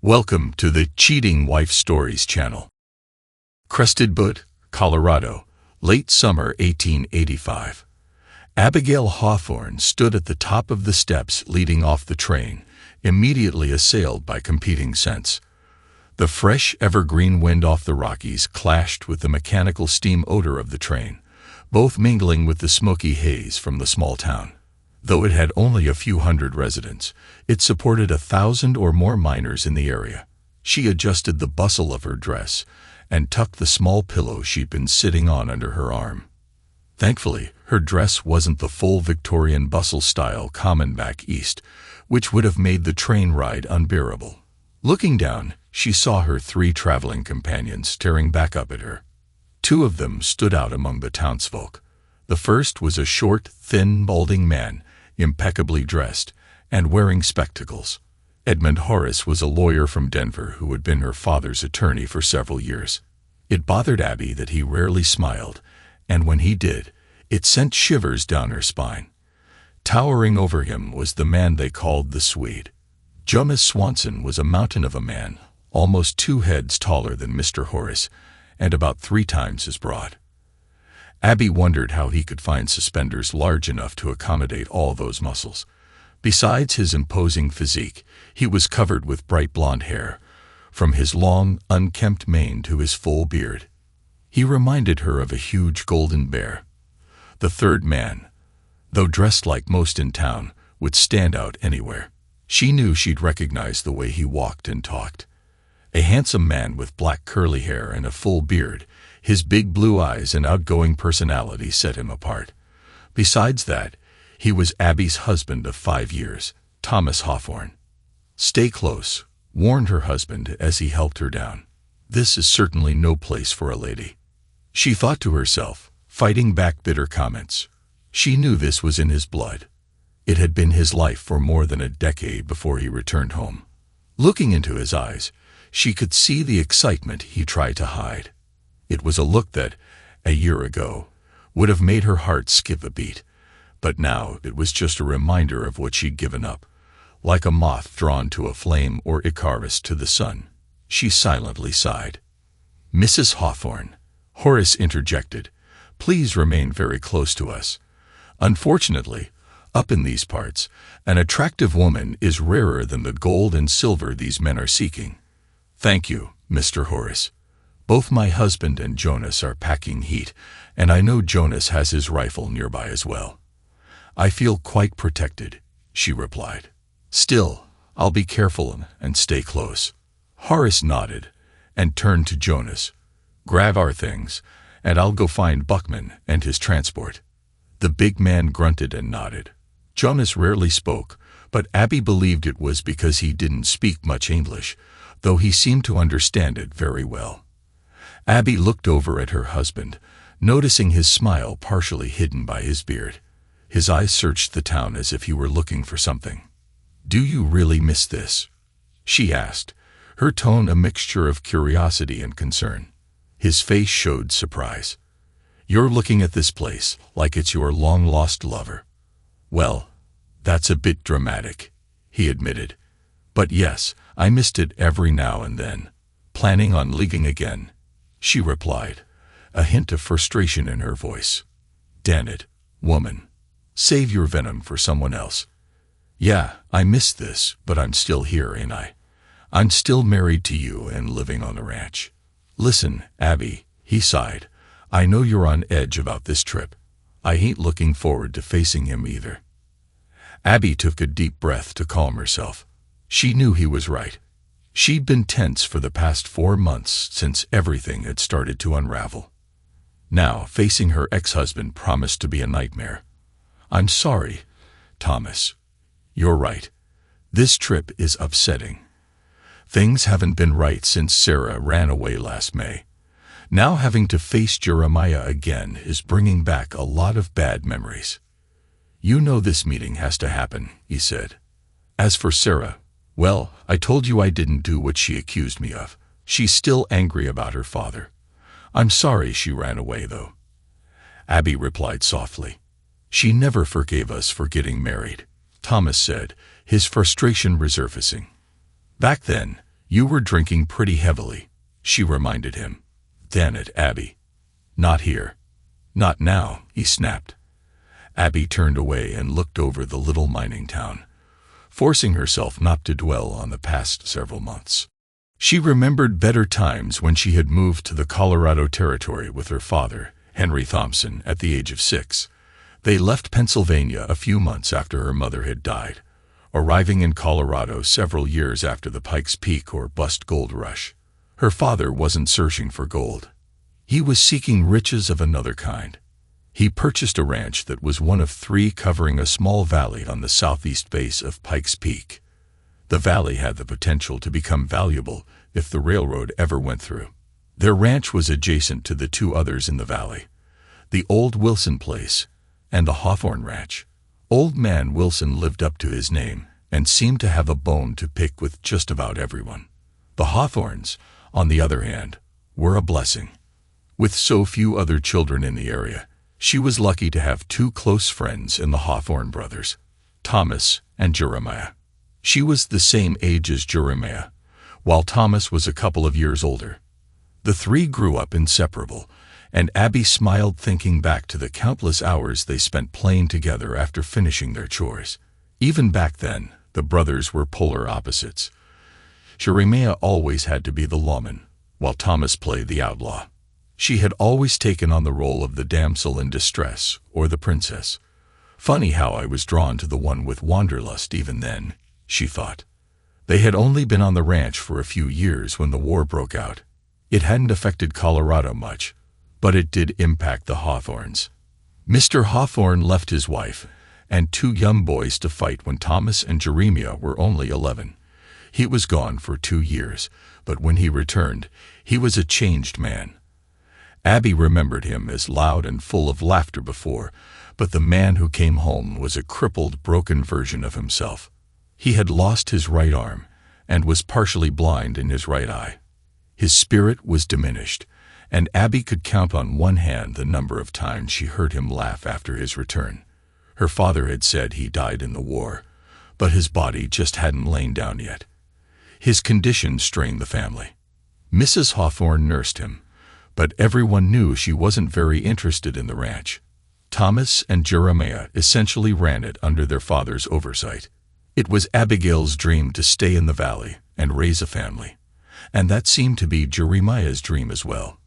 Welcome to the Cheating Wife Stories channel. Crested, Butte, Colorado, late summer 1885. Abigail Hawthorne stood at the top of the steps leading off the train, immediately assailed by competing scents. The fresh, evergreen wind off the Rockies clashed with the mechanical steam odor of the train, both mingling with the smoky haze from the small town. Though it had only a few hundred residents, it supported 1,000 or more miners in the area. She adjusted the bustle of her dress and tucked the small pillow she'd been sitting on under her arm. Thankfully, her dress wasn't the full Victorian bustle style common back east, which would have made the train ride unbearable. Looking down, she saw her 3 traveling companions staring back up at her. 2 of them stood out among the townsfolk. The first was a short, thin, balding man, impeccably dressed, and wearing spectacles. Edmund Horace was a lawyer from Denver who had been her father's attorney for several years. It bothered Abby that he rarely smiled, and when he did, it sent shivers down her spine. Towering over him was the man they called the Swede. Jonas Swanson was a mountain of a man, almost 2 heads taller than Mr. Horace, and about 3 times as broad. Abby wondered how he could find suspenders large enough to accommodate all those muscles. Besides his imposing physique, he was covered with bright blonde hair, from his long, unkempt mane to his full beard. He reminded her of a huge golden bear. The third man, though dressed like most in town, would stand out anywhere. She knew she'd recognize the way he walked and talked. A handsome man with black curly hair and a full beard, his big blue eyes and outgoing personality set him apart. Besides that, he was Abby's husband of 5 years, Thomas Hawthorne. "Stay close," warned her husband as he helped her down. "This is certainly no place for a lady." She thought to herself, fighting back bitter comments. She knew this was in his blood. It had been his life for more than a decade before he returned home. Looking into his eyes, she could see the excitement he tried to hide. It was a look that, a year ago, would have made her heart skip a beat, but now it was just a reminder of what she'd given up, like a moth drawn to a flame or Icarus to the sun. She silently sighed. "Mrs. Hawthorne," Horace interjected, "please remain very close to us. Unfortunately, up in these parts, an attractive woman is rarer than the gold and silver these men are seeking." "Thank you, Mr. Horace. Both my husband and Jonas are packing heat, and I know Jonas has his rifle nearby as well. I feel quite protected," she replied. "Still, I'll be careful and stay close." Horace nodded and turned to Jonas. "Grab our things, and I'll go find Buckman and his transport." The big man grunted and nodded. Jonas rarely spoke, but Abby believed it was because he didn't speak much English, though he seemed to understand it very well. Abby looked over at her husband, noticing his smile partially hidden by his beard. His eyes searched the town as if he were looking for something. "Do you really miss this?" she asked, her tone a mixture of curiosity and concern. His face showed surprise. "You're looking at this place like it's your long-lost lover." "Well, that's a bit dramatic," he admitted. "But yes, I missed it every now and then. Planning on leaving again," she replied, a hint of frustration in her voice. "Damn it, woman. Save your venom for someone else." "Yeah, I missed this, but I'm still here, ain't I? I'm still married to you and living on the ranch." "Listen, Abby," he sighed, "I know you're on edge about this trip. I ain't looking forward to facing him either." Abby took a deep breath to calm herself. She knew he was right. She'd been tense for the past 4 months since everything had started to unravel. Now, facing her ex-husband promised to be a nightmare. "I'm sorry, Thomas. You're right. This trip is upsetting. Things haven't been right since Sarah ran away last May. Now having to face Jeremiah again is bringing back a lot of bad memories." "You know this meeting has to happen," he said. "As for Sarah, well, I told you I didn't do what she accused me of. She's still angry about her father. I'm sorry she ran away, though." Abby replied softly. "She never forgave us for getting married," Thomas said, his frustration resurfacing. "Back then, "You were drinking pretty heavily," she reminded him. Then at Abby. "Not here. Not now," he snapped. Abby turned away and looked over the little mining town, forcing herself not to dwell on the past several months. She remembered better times when she had moved to the Colorado Territory with her father, Henry Thompson, at the age of 6. They left Pennsylvania a few months after her mother had died, arriving in Colorado several years after the Pikes Peak or Bust gold rush. Her father wasn't searching for gold. He was seeking riches of another kind. He purchased a ranch that was one of 3 covering a small valley on the southeast base of Pikes Peak. The valley had the potential to become valuable if the railroad ever went through. Their ranch was adjacent to the 2 others in the valley, the Old Wilson Place and the Hawthorne Ranch. Old Man Wilson lived up to his name and seemed to have a bone to pick with just about everyone. The Hawthornes, on the other hand, were a blessing. With so few other children in the area, she was lucky to have 2 close friends in the Hawthorne brothers, Thomas and Jeremiah. She was the same age as Jeremiah, while Thomas was a couple of years older. The 3 grew up inseparable, and Abby smiled thinking back to the countless hours they spent playing together after finishing their chores. Even back then, the brothers were polar opposites. Jeremiah always had to be the lawman, while Thomas played the outlaw. She had always taken on the role of the damsel in distress or the princess. Funny how I was drawn to the one with wanderlust even then, she thought. They had only been on the ranch for a few years when the war broke out. It hadn't affected Colorado much, but it did impact the Hawthornes. Mr. Hawthorne left his wife and 2 young boys to fight when Thomas and Jeremiah were only 11. He was gone for 2 years, but when he returned, he was a changed man. Abby remembered him as loud and full of laughter before, but the man who came home was a crippled, broken version of himself. He had lost his right arm and was partially blind in his right eye. His spirit was diminished, and Abby could count on one hand the number of times she heard him laugh after his return. Her father had said he died in the war, but his body just hadn't lain down yet. His condition strained the family. Mrs. Hawthorne nursed him, but everyone knew she wasn't very interested in the ranch. Thomas and Jeremiah essentially ran it under their father's oversight. It was Abigail's dream to stay in the valley and raise a family, and that seemed to be Jeremiah's dream as well.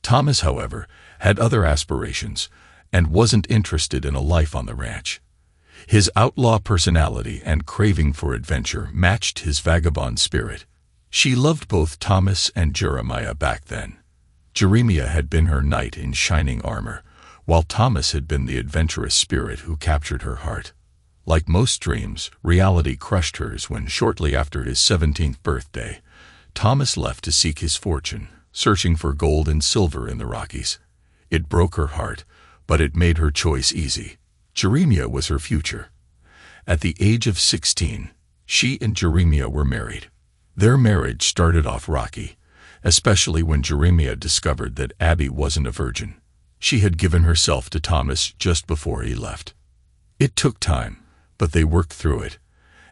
Thomas, however, had other aspirations and wasn't interested in a life on the ranch. His outlaw personality and craving for adventure matched his vagabond spirit. She loved both Thomas and Jeremiah back then. Jeremiah had been her knight in shining armor, while Thomas had been the adventurous spirit who captured her heart. Like most dreams, reality crushed hers when shortly after his 17th birthday, Thomas left to seek his fortune, searching for gold and silver in the Rockies. It broke her heart, but it made her choice easy. Jeremiah was her future. At the age of 16, she and Jeremiah were married. Their marriage started off rocky, especially when Jeremiah discovered that Abby wasn't a virgin. She had given herself to Thomas just before he left. It took time, but they worked through it,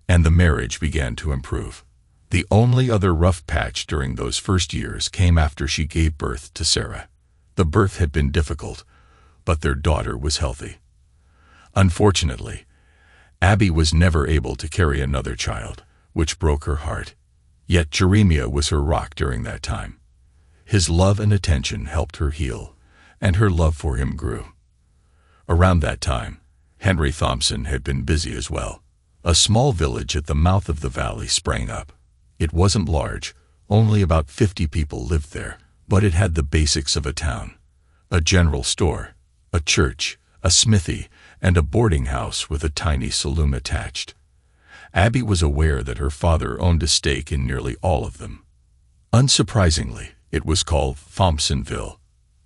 and the marriage began to improve. The only other rough patch during those first years came after she gave birth to Sarah. The birth had been difficult, but their daughter was healthy. Unfortunately, Abby was never able to carry another child, which broke her heart. Yet Jeremiah was her rock during that time. His love and attention helped her heal, and her love for him grew. Around that time, Henry Thompson had been busy as well. A small village at the mouth of the valley sprang up. It wasn't large, only about 50 people lived there, but it had the basics of a town. A general store, a church, a smithy, and a boarding house with a tiny saloon attached. Abby was aware that her father owned a stake in nearly all of them. Unsurprisingly, it was called Thompsonville.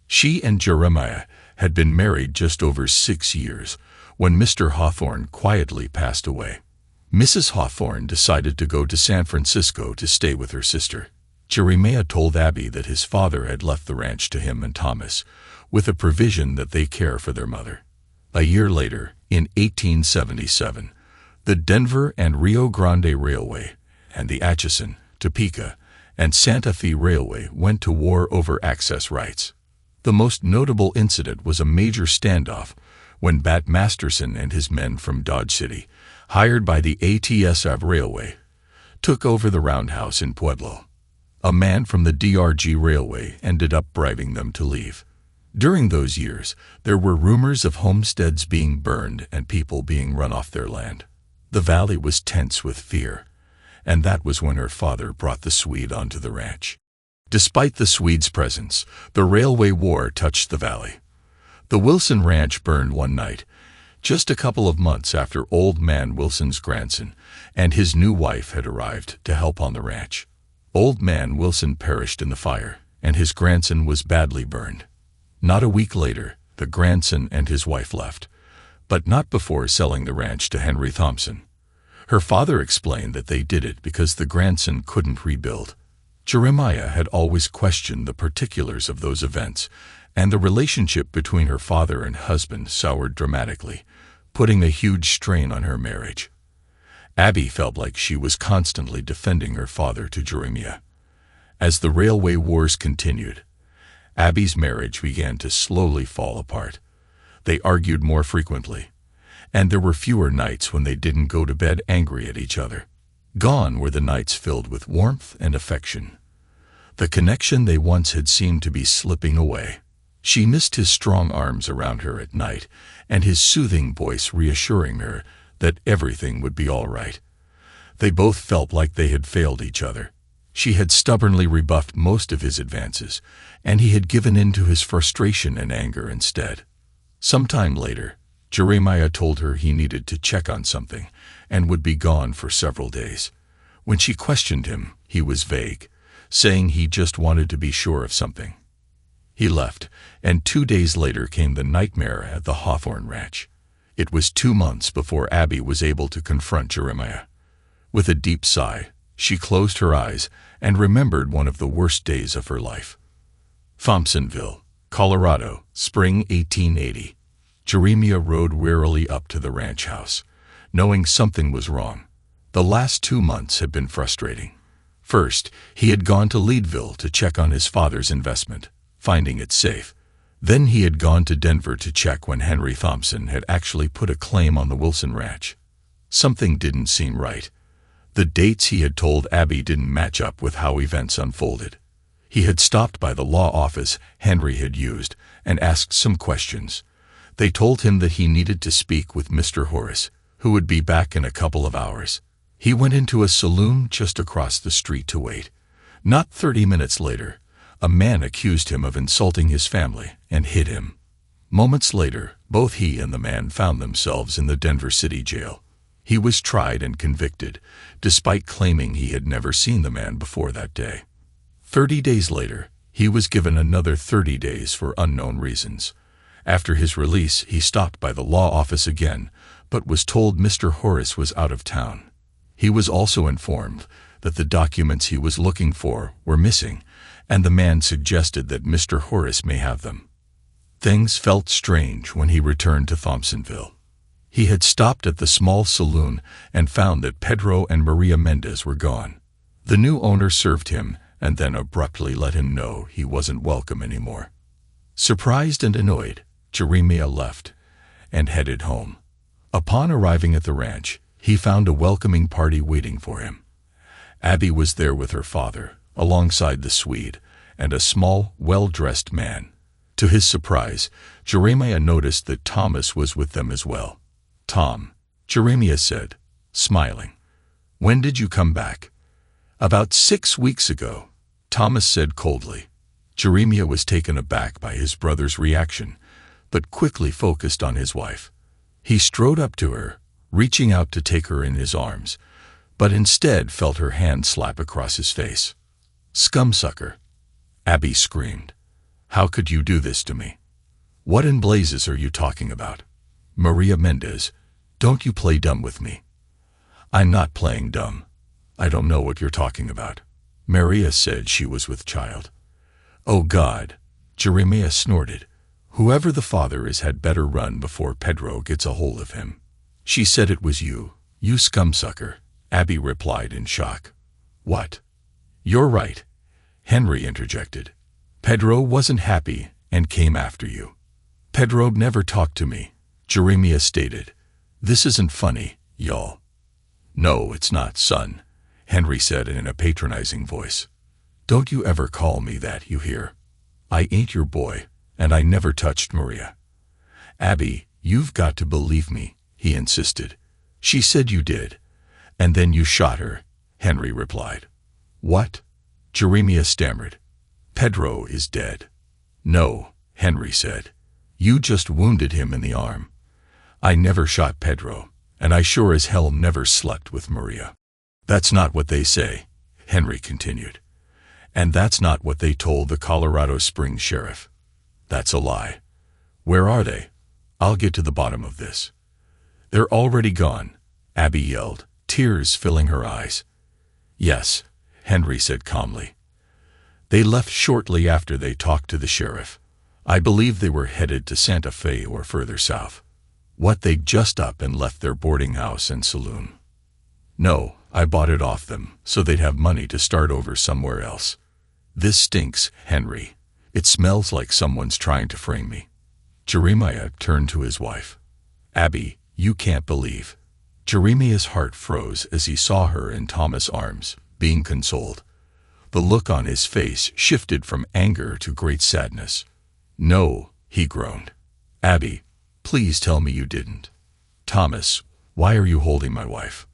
She and Jeremiah had been married just over 6 years when Mr. Hawthorne quietly passed away. Mrs. Hawthorne decided to go to San Francisco to stay with her sister. Jeremiah told Abby that his father had left the ranch to him and Thomas, with a provision that they care for their mother. A year later, in 1877, the Denver and Rio Grande Railway and the Atchison, Topeka, and Santa Fe Railway went to war over access rights. The most notable incident was a major standoff when Bat Masterson and his men from Dodge City, hired by the ATSF Railway, took over the roundhouse in Pueblo. A man from the DRG Railway ended up bribing them to leave. During those years, there were rumors of homesteads being burned and people being run off their land. The valley was tense with fear, and that was when her father brought the Swede onto the ranch. Despite the Swede's presence, the railway war touched the valley. The Wilson Ranch burned one night, just a couple of months after Old Man Wilson's grandson and his new wife had arrived to help on the ranch. Old Man Wilson perished in the fire, and his grandson was badly burned. Not a week later, the grandson and his wife left, but not before selling the ranch to Henry Thompson. Her father explained that they did it because the grandson couldn't rebuild. Jeremiah had always questioned the particulars of those events, and the relationship between her father and husband soured dramatically, putting a huge strain on her marriage. Abby felt like she was constantly defending her father to Jeremiah. As the railway wars continued, Abby's marriage began to slowly fall apart. They argued more frequently, and there were fewer nights when they didn't go to bed angry at each other. Gone were the nights filled with warmth and affection. The connection they once had seemed to be slipping away. She missed his strong arms around her at night and his soothing voice reassuring her that everything would be all right. They both felt like they had failed each other. She had stubbornly rebuffed most of his advances, and he had given in to his frustration and anger instead. Sometime later, Jeremiah told her he needed to check on something and would be gone for several days. When she questioned him, he was vague, saying he just wanted to be sure of something. He left, and 2 days later came the nightmare at the Hawthorne Ranch. It was 2 months before Abby was able to confront Jeremiah. With a deep sigh, she closed her eyes and remembered one of the worst days of her life. Thompsonville, Colorado, spring 1880. Jeremiah rode wearily up to the ranch house, knowing something was wrong. The last 2 months had been frustrating. First, he had gone to Leadville to check on his father's investment, finding it safe. Then he had gone to Denver to check when Henry Thompson had actually put a claim on the Wilson Ranch. Something didn't seem right. The dates he had told Abby didn't match up with how events unfolded. He had stopped by the law office Henry had used and asked some questions. They told him that he needed to speak with Mr. Horace, who would be back in a couple of hours. He went into a saloon just across the street to wait. Not 30 minutes later, a man accused him of insulting his family and hit him. Moments later, both he and the man found themselves in the Denver City Jail. He was tried and convicted, despite claiming he had never seen the man before that day. 30 days later, he was given another 30 days for unknown reasons. After his release, he stopped by the law office again, but was told Mr. Horace was out of town. He was also informed that the documents he was looking for were missing, and the man suggested that Mr. Horace may have them. Things felt strange when he returned to Thompsonville. He had stopped at the small saloon and found that Pedro and Maria Mendez were gone. The new owner served him and then abruptly let him know he wasn't welcome anymore. Surprised and annoyed, Jeremiah left and headed home. Upon arriving at the ranch, he found a welcoming party waiting for him. Abby was there with her father, alongside the Swede, and a small, well-dressed man. To his surprise, Jeremiah noticed that Thomas was with them as well. "Tom," Jeremiah said, smiling. "When did you come back?" "About 6 weeks ago," Thomas said coldly. Jeremiah was taken aback by his brother's reaction, but quickly focused on his wife. He strode up to her, reaching out to take her in his arms, but instead felt her hand slap across his face. "Scumsucker," Abby screamed. "How could you do this to me? What in blazes are you talking about? Maria Mendez, don't you play dumb with me." "I'm not playing dumb. I don't know what you're talking about." Maria said she was with child. "Oh God," Jeremiah snorted. "Whoever the father is had better run before Pedro gets a hold of him." "She said it was you, you scumsucker," Abby replied in shock. "What?" "You're right," Henry interjected. Pedro wasn't happy and came after you. Pedro never talked to me, Jeremiah stated. This isn't funny, y'all. No, it's not, son, Henry said in a patronizing voice. Don't you ever call me that, you hear? I ain't your boy, and I never touched Maria. Abby, you've got to believe me, he insisted. She said you did. And then you shot her, Henry replied. What? Jeremiah stammered. Pedro is dead. No, Henry said. You just wounded him in the arm. I never shot Pedro, and I sure as hell never slept with Maria. That's not what they say, Henry continued. And that's not what they told the Colorado Springs sheriff. That's a lie. Where are they? I'll get to the bottom of this. They're already gone, Abby yelled, tears filling her eyes. Yes, Henry said calmly. They left shortly after they talked to the sheriff. I believe they were headed to Santa Fe or further south. What, they just up and left their boarding house and saloon? No, I bought it off them, so they'd have money to start over somewhere else. This stinks, Henry. It smells like someone's trying to frame me. Jeremiah turned to his wife. Abby, you can't believe. Jeremiah's heart froze as he saw her in Thomas' arms, being consoled. The look on his face shifted from anger to great sadness. No, he groaned. Abby, please tell me you didn't. Thomas, why are you holding my wife?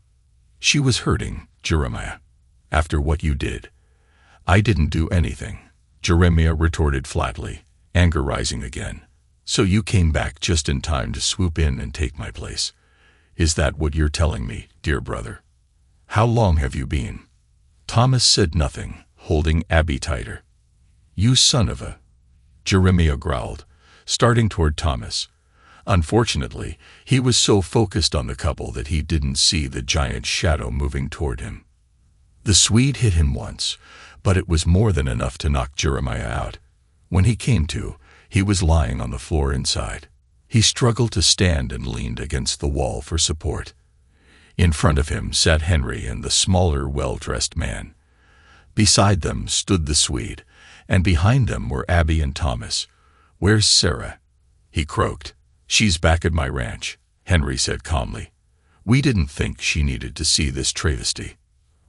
She was hurting, Jeremiah. After what you did. I didn't do anything, Jeremiah retorted flatly, anger rising again. So you came back just in time to swoop in and take my place. Is that what you're telling me, dear brother? How long have you been? Thomas said nothing, holding Abby tighter. You son of a... Jeremiah growled, starting toward Thomas. Unfortunately, he was so focused on the couple that he didn't see the giant shadow moving toward him. The Swede hit him once, but it was more than enough to knock Jeremiah out. When he came to, he was lying on the floor inside. He struggled to stand and leaned against the wall for support. In front of him sat Henry and the smaller, well-dressed man. Beside them stood the Swede, and behind them were Abby and Thomas. Where's Sarah? He croaked. She's back at my ranch, Henry said calmly. We didn't think she needed to see this travesty.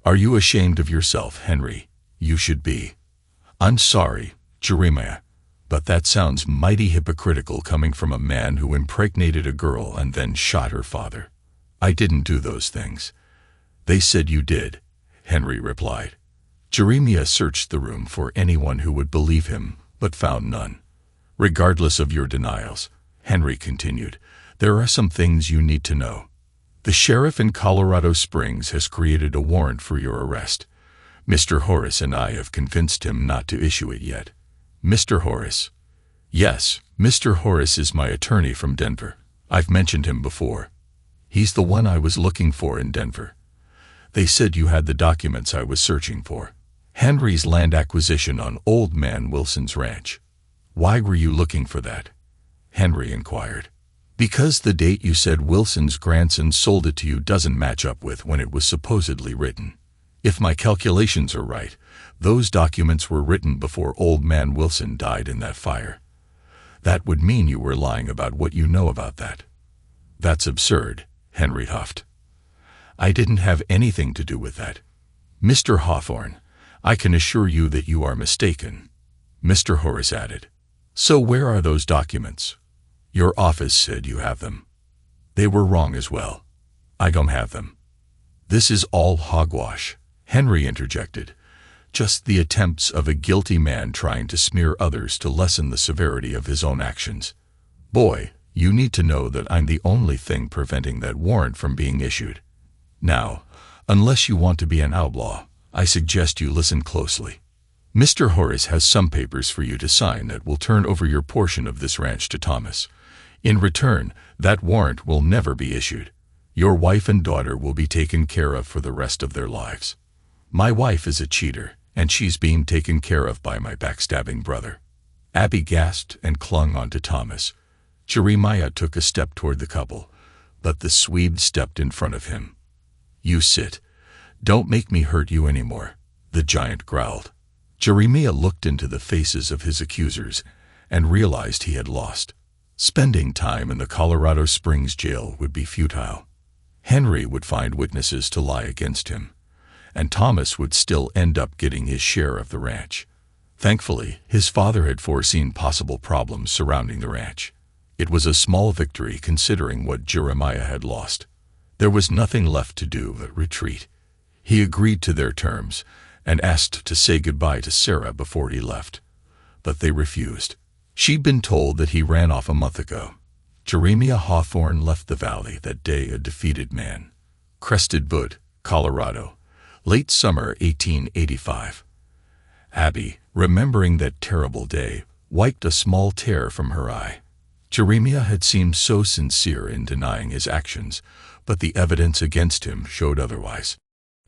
Are you ashamed of yourself, Henry? You should be. I'm sorry, Jeremiah, but that sounds mighty hypocritical coming from a man who impregnated a girl and then shot her father. I didn't do those things. They said you did, Henry replied. Jeremiah searched the room for anyone who would believe him, but found none. Regardless of your denials, Henry continued, there are some things you need to know. The sheriff in Colorado Springs has created a warrant for your arrest. Mr. Horace and I have convinced him not to issue it yet. Mr. Horace? Yes, Mr. Horace is my attorney from Denver. I've mentioned him before. He's the one I was looking for in Denver. They said you had the documents I was searching for. Henry's land acquisition on Old Man Wilson's ranch. Why were you looking for that? Henry inquired. Because the date you said Wilson's grandson sold it to you doesn't match up with when it was supposedly written. If my calculations are right, those documents were written before Old Man Wilson died in that fire. That would mean you were lying about what you know about that. That's absurd, Henry huffed. I didn't have anything to do with that. Mr. Hawthorne, I can assure you that you are mistaken, Mr. Horace added. So where are those documents? Your office said you have them. They were wrong as well. I don't have them. This is all hogwash, Henry interjected. Just the attempts of a guilty man trying to smear others to lessen the severity of his own actions. Boy, you need to know that I'm the only thing preventing that warrant from being issued. Now, unless you want to be an outlaw, I suggest you listen closely. Mr. Horace has some papers for you to sign that will turn over your portion of this ranch to Thomas. In return, that warrant will never be issued. Your wife and daughter will be taken care of for the rest of their lives. My wife is a cheater, and she's being taken care of by my backstabbing brother. Abby gasped and clung onto Thomas. Jeremiah took a step toward the couple, but the Swede stepped in front of him. You sit. Don't make me hurt you anymore, the giant growled. Jeremiah looked into the faces of his accusers and realized he had lost. Spending time in the Colorado Springs jail would be futile. Henry would find witnesses to lie against him, and Thomas would still end up getting his share of the ranch. Thankfully, his father had foreseen possible problems surrounding the ranch. It was a small victory considering what Jeremiah had lost. There was nothing left to do but retreat. He agreed to their terms and asked to say goodbye to Sarah before he left, but they refused. She'd been told that he ran off a month ago. Jeremiah Hawthorne left the valley that day a defeated man. Crested, Butte, Colorado, late summer 1885. Abby, remembering that terrible day, wiped a small tear from her eye. Jeremiah had seemed so sincere in denying his actions, but the evidence against him showed otherwise.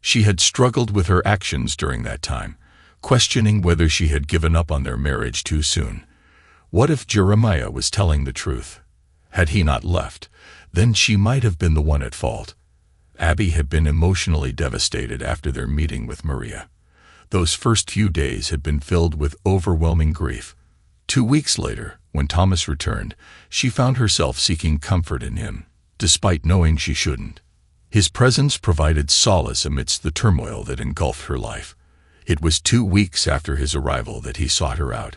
She had struggled with her actions during that time, questioning whether she had given up on their marriage too soon. What if Jeremiah was telling the truth? Had he not left, then she might have been the one at fault. Abby had been emotionally devastated after their meeting with Maria. Those first few days had been filled with overwhelming grief. 2 weeks later, when Thomas returned, she found herself seeking comfort in him, despite knowing she shouldn't. His presence provided solace amidst the turmoil that engulfed her life. It was 2 weeks after his arrival that he sought her out,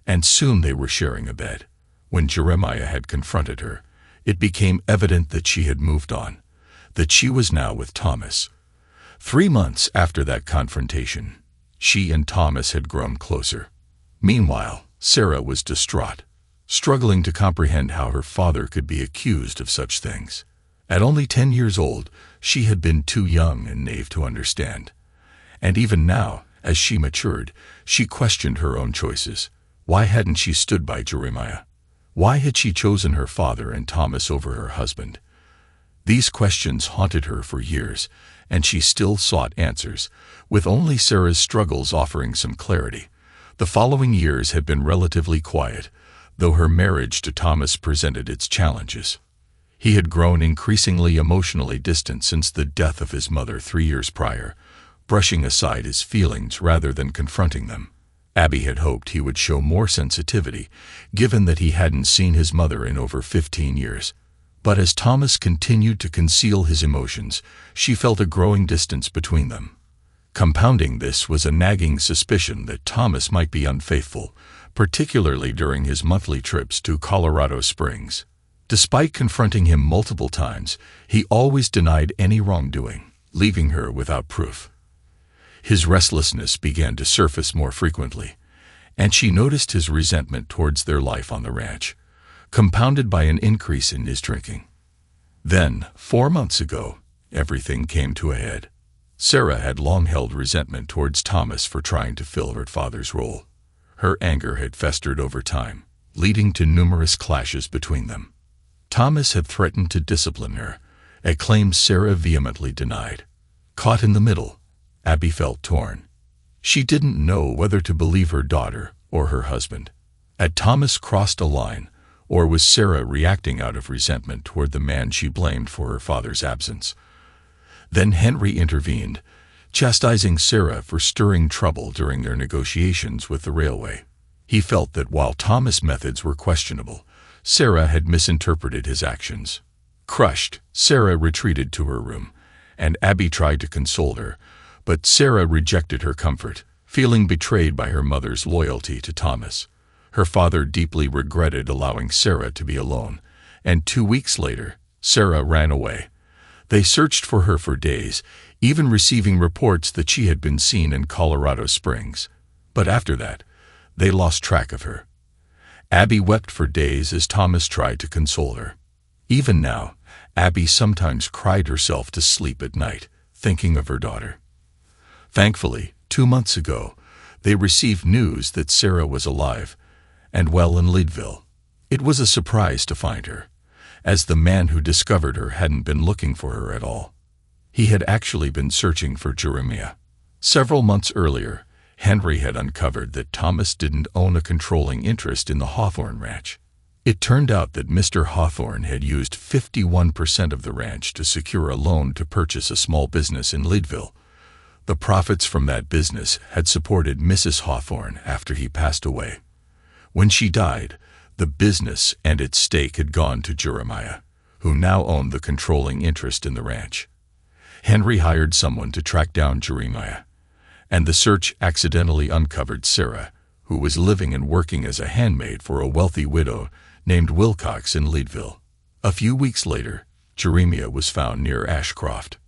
and soon they were sharing a bed. When Jeremiah had confronted her, it became evident that she had moved on, that she was now with Thomas. 3 months after that confrontation, she and Thomas had grown closer. Meanwhile, Sarah was distraught, struggling to comprehend how her father could be accused of such things. At only 10 years old, she had been too young and naive to understand. And even now, as she matured, she questioned her own choices. Why hadn't she stood by Jeremiah? Why had she chosen her father and Thomas over her husband? These questions haunted her for years, and she still sought answers, with only Sarah's struggles offering some clarity. The following years had been relatively quiet, though her marriage to Thomas presented its challenges. He had grown increasingly emotionally distant since the death of his mother 3 years prior, brushing aside his feelings rather than confronting them. Abby had hoped he would show more sensitivity, given that he hadn't seen his mother in over 15 years. But as Thomas continued to conceal his emotions, she felt a growing distance between them. Compounding this was a nagging suspicion that Thomas might be unfaithful, particularly during his monthly trips to Colorado Springs. Despite confronting him multiple times, he always denied any wrongdoing, leaving her without proof. His restlessness began to surface more frequently, and she noticed his resentment towards their life on the ranch, compounded by an increase in his drinking. Then, 4 months ago, everything came to a head. Sarah had long held resentment towards Thomas for trying to fill her father's role. Her anger had festered over time, leading to numerous clashes between them. Thomas had threatened to discipline her, a claim Sarah vehemently denied. Caught in the middle, Abby felt torn. She didn't know whether to believe her daughter or her husband. Had Thomas crossed a line, or was Sarah reacting out of resentment toward the man she blamed for her father's absence? Then Henry intervened, chastising Sarah for stirring trouble during their negotiations with the railway. He felt that while Thomas' methods were questionable, Sarah had misinterpreted his actions. Crushed, Sarah retreated to her room, and Abby tried to console her, but Sarah rejected her comfort, feeling betrayed by her mother's loyalty to Thomas. Her father deeply regretted allowing Sarah to be alone, and 2 weeks later, Sarah ran away. They searched for her for days, even receiving reports that she had been seen in Colorado Springs. But after that, they lost track of her. Abby wept for days as Thomas tried to console her. Even now, Abby sometimes cried herself to sleep at night, thinking of her daughter. Thankfully, 2 months ago, they received news that Sarah was alive and well in Leadville. It was a surprise to find her, as the man who discovered her hadn't been looking for her at all. He had actually been searching for Jeremiah. Several months earlier, Henry had uncovered that Thomas didn't own a controlling interest in the Hawthorne Ranch. It turned out that Mr. Hawthorne had used 51% of the ranch to secure a loan to purchase a small business in Leadville. The profits from that business had supported Mrs. Hawthorne after he passed away. When she died, the business and its stake had gone to Jeremiah, who now owned the controlling interest in the ranch. Henry hired someone to track down Jeremiah, and the search accidentally uncovered Sarah, who was living and working as a handmaid for a wealthy widow named Wilcox in Leadville. A few weeks later, Jeremiah was found near Ashcroft.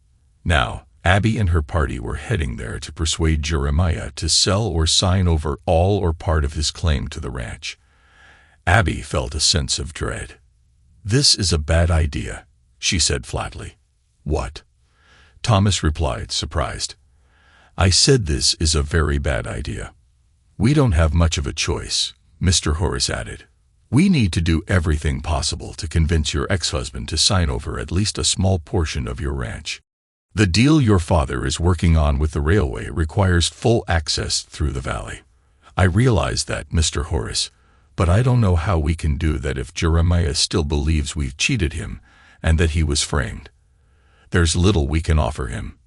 Now, Abby and her party were heading there to persuade Jeremiah to sell or sign over all or part of his claim to the ranch. Abby felt a sense of dread. "This is a bad idea," she said flatly. "What?" Thomas replied, surprised. "I said this is a very bad idea." "We don't have much of a choice," Mr. Horace added. "We need to do everything possible to convince your ex-husband to sign over at least a small portion of your ranch. The deal your father is working on with the railway requires full access through the valley. I realize that, Mr. Horace, but I don't know how we can do that if Jeremiah still believes we've cheated him and that he was framed. There's little we can offer him."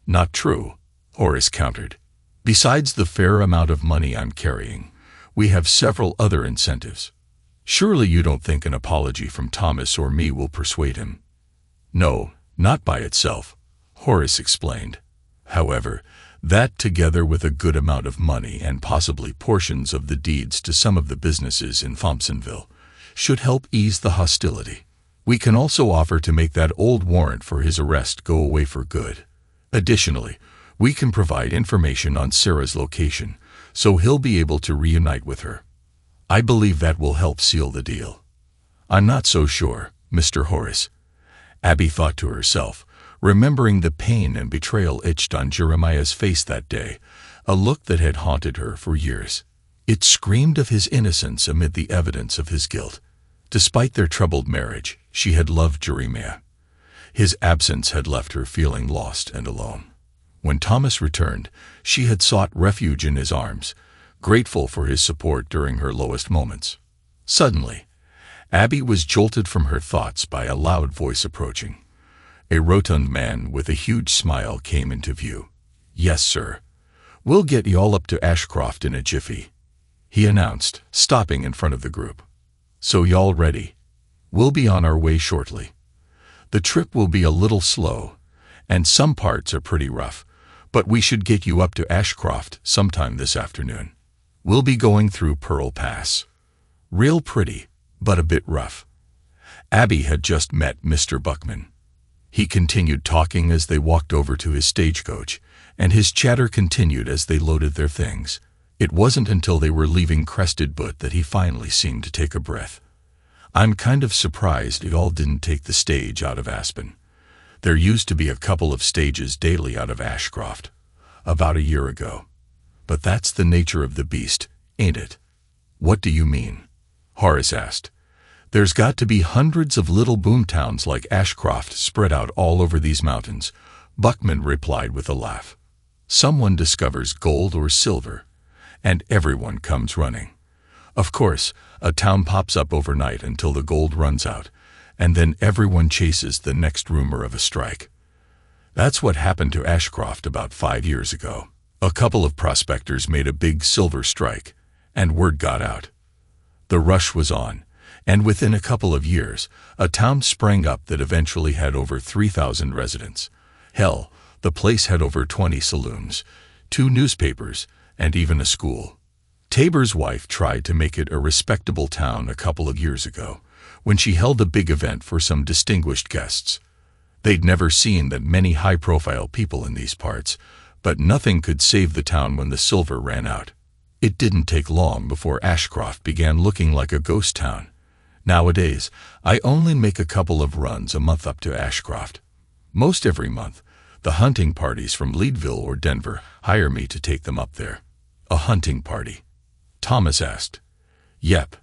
"Not true," Horace countered. "Besides the fair amount of money I'm carrying, we have several other incentives. Surely you don't think an apology from Thomas or me will persuade him?" "No, not by itself," Horace explained. "However, that together with a good amount of money and possibly portions of the deeds to some of the businesses in Thompsonville should help ease the hostility. We can also offer to make that old warrant for his arrest go away for good. Additionally, we can provide information on Sarah's location, so he'll be able to reunite with her. I believe that will help seal the deal." "I'm not so sure, Mr. Horace," Abby thought to herself, remembering the pain and betrayal etched on Jeremiah's face that day, a look that had haunted her for years. It screamed of his innocence amid the evidence of his guilt. Despite their troubled marriage, she had loved Jeremiah. His absence had left her feeling lost and alone. When Thomas returned, she had sought refuge in his arms, grateful for his support during her lowest moments. Suddenly, Abby was jolted from her thoughts by a loud voice approaching. A rotund man with a huge smile came into view. "Yes, sir. We'll get y'all up to Ashcroft in a jiffy," he announced, stopping in front of the group. "So y'all ready? We'll be on our way shortly. The trip will be a little slow, and some parts are pretty rough, but we should get you up to Ashcroft sometime this afternoon. We'll be going through Pearl Pass. Real pretty, but a bit rough." Abby had just met Mr. Buckman. He continued talking as they walked over to his stagecoach, and his chatter continued as they loaded their things. It wasn't until they were leaving Crested Butte that he finally seemed to take a breath. "I'm kind of surprised y'all didn't take the stage out of Aspen. There used to be a couple of stages daily out of Ashcroft, about a year ago. But that's the nature of the beast, ain't it?" "What do you mean?" Horace asked. "There's got to be hundreds of little boomtowns like Ashcroft spread out all over these mountains," Buckman replied with a laugh. "Someone discovers gold or silver, and everyone comes running. Of course, a town pops up overnight until the gold runs out, and then everyone chases the next rumor of a strike. That's what happened to Ashcroft about 5 years ago. A couple of prospectors made a big silver strike, and word got out. The rush was on, and within a couple of years, a town sprang up that eventually had over 3,000 residents. Hell, the place had over 20 saloons, 2 newspapers, and even a school. Tabor's wife tried to make it a respectable town a couple of years ago, when she held a big event for some distinguished guests. They'd never seen that many high-profile people in these parts, but nothing could save the town when the silver ran out. It didn't take long before Ashcroft began looking like a ghost town. Nowadays, I only make a couple of runs a month up to Ashcroft. Most every month, the hunting parties from Leadville or Denver hire me to take them up there." "A hunting party?" Thomas asked. "Yep.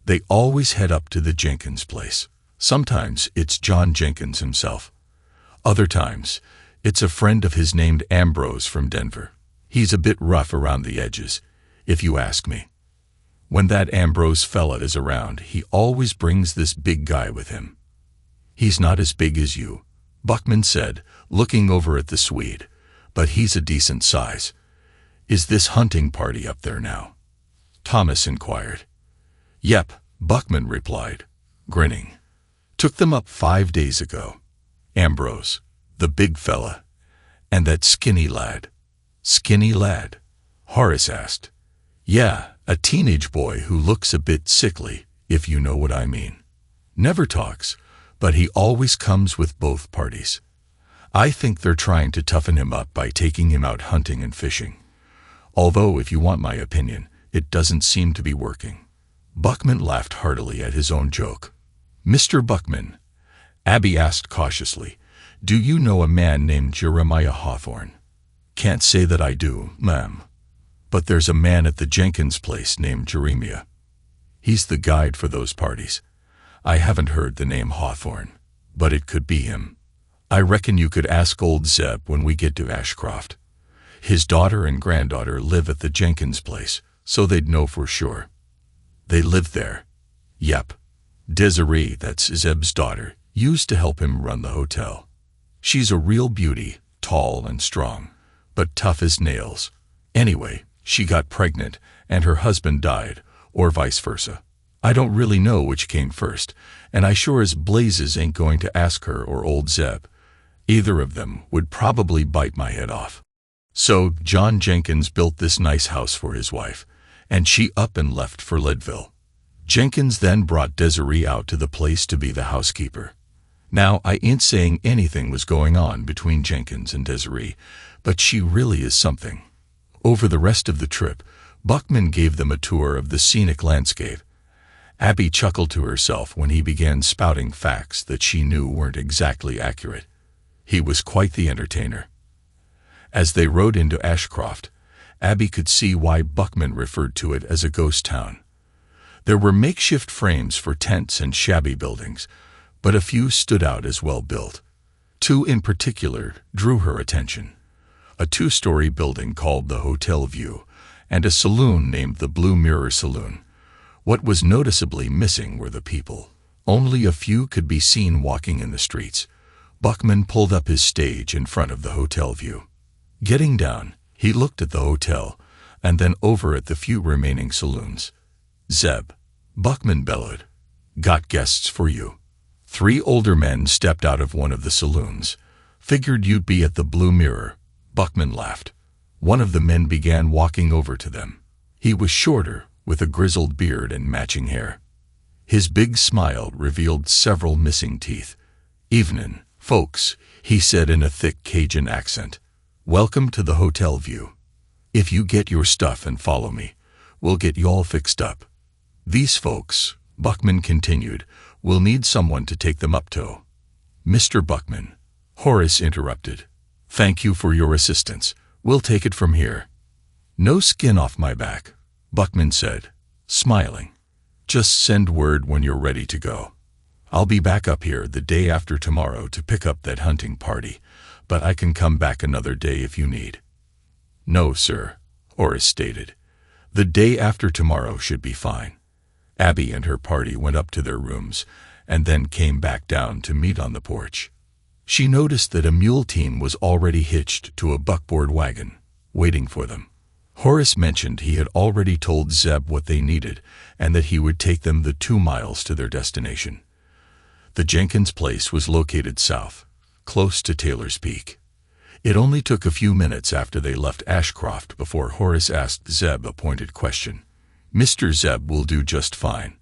They always head up to the Jenkins place. Sometimes it's John Jenkins himself. Other times, it's a friend of his named Ambrose from Denver. He's a bit rough around the edges, if you ask me. When that Ambrose fella is around, he always brings this big guy with him." "He's not as big as you," Buckman said, looking over at the Swede, but he's a decent size. Is this hunting party up there now? Thomas inquired. Yep, Buckman replied, grinning. Took them up 5 days ago. Ambrose, the big fella, and that skinny lad. Skinny lad? Horace asked. Yeah, a teenage boy who looks a bit sickly, if you know what I mean. Never talks, but he always comes with both parties. I think they're trying to toughen him up by taking him out hunting and fishing. Although, if you want my opinion, it doesn't seem to be working. Buckman laughed heartily at his own joke. Mr. Buckman, Abby asked cautiously, do you know a man named Jeremiah Hawthorne? Can't say that I do, ma'am. But there's a man at the Jenkins place named Jeremiah. He's the guide for those parties. I haven't heard the name Hawthorne, but it could be him. I reckon you could ask old Zeb when we get to Ashcroft. His daughter and granddaughter live at the Jenkins place, so they'd know for sure. They live there? Yep. Desiree, that's Zeb's daughter, used to help him run the hotel. She's a real beauty, tall and strong, but tough as nails. Anyway, she got pregnant, and her husband died, or vice versa. I don't really know which came first, and I sure as blazes ain't going to ask her or old Zeb. Either of them would probably bite my head off. So John Jenkins built this nice house for his wife, and she up and left for Leadville. Jenkins then brought Desiree out to the place to be the housekeeper. Now, I ain't saying anything was going on between Jenkins and Desiree, but she really is something. Over the rest of the trip, Buckman gave them a tour of the scenic landscape. Abby chuckled to herself when he began spouting facts that she knew weren't exactly accurate. He was quite the entertainer. As they rode into Ashcroft, Abby could see why Buckman referred to it as a ghost town. There were makeshift frames for tents and shabby buildings, but a few stood out as well built. Two in particular drew her attention: a 2-story building called the Hotel View, and a saloon named the Blue Mirror Saloon. What was noticeably missing were the people. Only a few could be seen walking in the streets. Buckman pulled up his stage in front of the Hotel View. Getting down, he looked at the hotel, and then over at the few remaining saloons. Zeb, Buckman bellowed, got guests for you. 3 older men stepped out of one of the saloons. Figured you'd be at the Blue Mirror. Buckman laughed. One of the men began walking over to them. He was shorter, with a grizzled beard and matching hair. His big smile revealed several missing teeth. Evenin', folks, he said in a thick Cajun accent. Welcome to the Hotel View. If you get your stuff and follow me, we'll get y'all fixed up. These folks, Buckman continued, will need someone to take them up to. Mr. Buckman, Horace interrupted. Thank you for your assistance. We'll take it from here. No skin off my back, Buckman said, smiling. Just send word when you're ready to go. I'll be back up here the day after tomorrow to pick up that hunting party, but I can come back another day if you need. No, sir, Horace stated. The day after tomorrow should be fine. Abby and her party went up to their rooms and then came back down to meet on the porch. She noticed that a mule team was already hitched to a buckboard wagon, waiting for them. Horace mentioned he had already told Zeb what they needed and that he would take them the 2 miles to their destination. The Jenkins place was located south, close to Taylor's Peak. It only took a few minutes after they left Ashcroft before Horace asked Zeb a pointed question. Mr. Zeb will do just fine.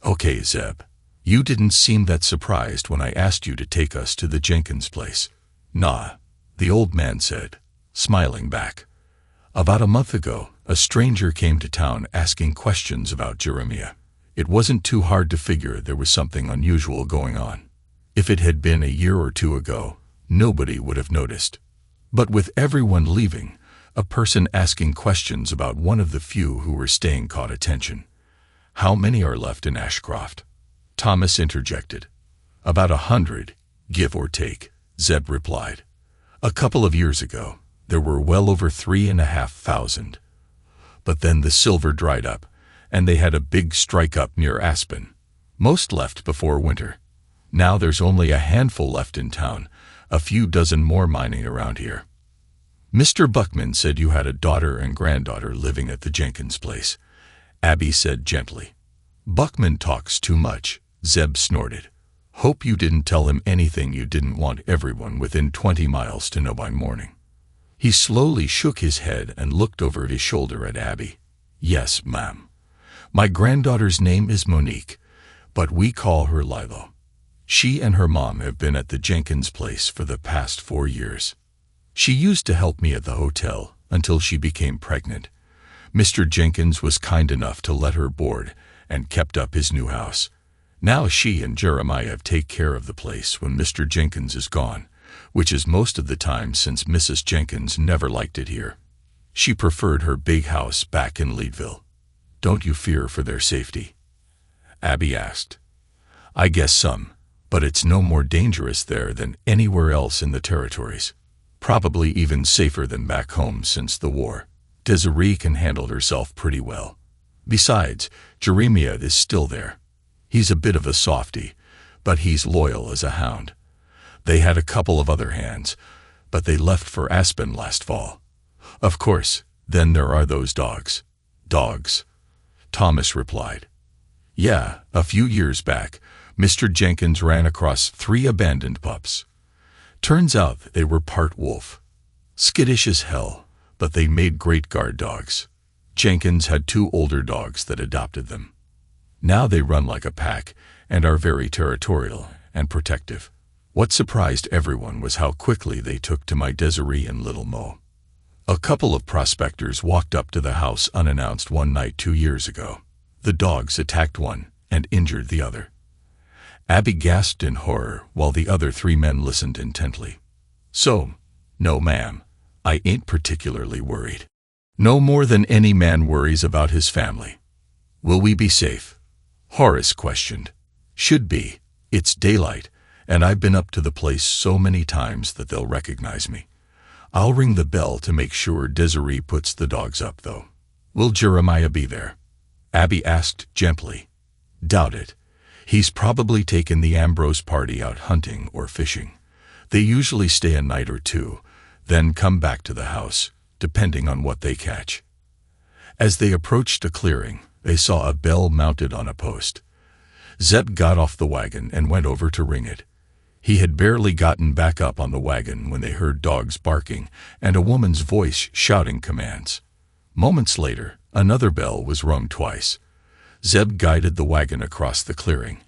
Okay, Zeb. You didn't seem that surprised when I asked you to take us to the Jenkins place. Nah, the old man said, smiling back. About a month ago, a stranger came to town asking questions about Jeremiah. It wasn't too hard to figure there was something unusual going on. If it had been a year or 2 ago, nobody would have noticed. But with everyone leaving, a person asking questions about one of the few who were staying caught attention. How many are left in Ashcroft? Thomas interjected. About 100, give or take, Zeb replied. A couple of years ago, there were well over 3,500. But then the silver dried up, and they had a big strike up near Aspen. Most left before winter. Now there's only a handful left in town, a few dozen more mining around here. Mr. Buckman said you had a daughter and granddaughter living at the Jenkins place, Abby said gently. Buckman talks too much, Zeb snorted. Hope you didn't tell him anything you didn't want everyone within 20 miles to know by morning. He slowly shook his head and looked over his shoulder at Abby. Yes, ma'am. My granddaughter's name is Monique, but we call her Lilo. She and her mom have been at the Jenkins place for the past 4 years. She used to help me at the hotel until she became pregnant. Mr. Jenkins was kind enough to let her board and kept up his new house. Now she and Jeremiah take care of the place when Mr. Jenkins is gone, which is most of the time since Mrs. Jenkins never liked it here. She preferred her big house back in Leadville. Don't you fear for their safety? Abby asked. I guess some, but it's no more dangerous there than anywhere else in the territories. Probably even safer than back home since the war. Desiree can handle herself pretty well. Besides, Jeremiah is still there. He's a bit of a softy, but he's loyal as a hound. They had a couple of other hands, but they left for Aspen last fall. Of course, then there are those dogs. Dogs, Thomas replied. Yeah, a few years back, Mr. Jenkins ran across 3 abandoned pups. Turns out they were part wolf. Skittish as hell, but they made great guard dogs. Jenkins had 2 older dogs that adopted them. Now they run like a pack and are very territorial and protective. What surprised everyone was how quickly they took to my Desiree and little Mo. A couple of prospectors walked up to the house unannounced one night 2 years ago. The dogs attacked one and injured the other. Abby gasped in horror while the other 3 men listened intently. So, no ma'am, I ain't particularly worried. No more than any man worries about his family. Will we be safe? Horace questioned. Should be. It's daylight, and I've been up to the place so many times that they'll recognize me. I'll ring the bell to make sure Desiree puts the dogs up, though. Will Jeremiah be there? Abby asked gently. Doubt it. He's probably taken the Ambrose party out hunting or fishing. They usually stay a night or 2, then come back to the house, depending on what they catch. As they approached a clearing, they saw a bell mounted on a post. Zeb got off the wagon and went over to ring it. He had barely gotten back up on the wagon when they heard dogs barking and a woman's voice shouting commands. Moments later, another bell was rung twice. Zeb guided the wagon across the clearing,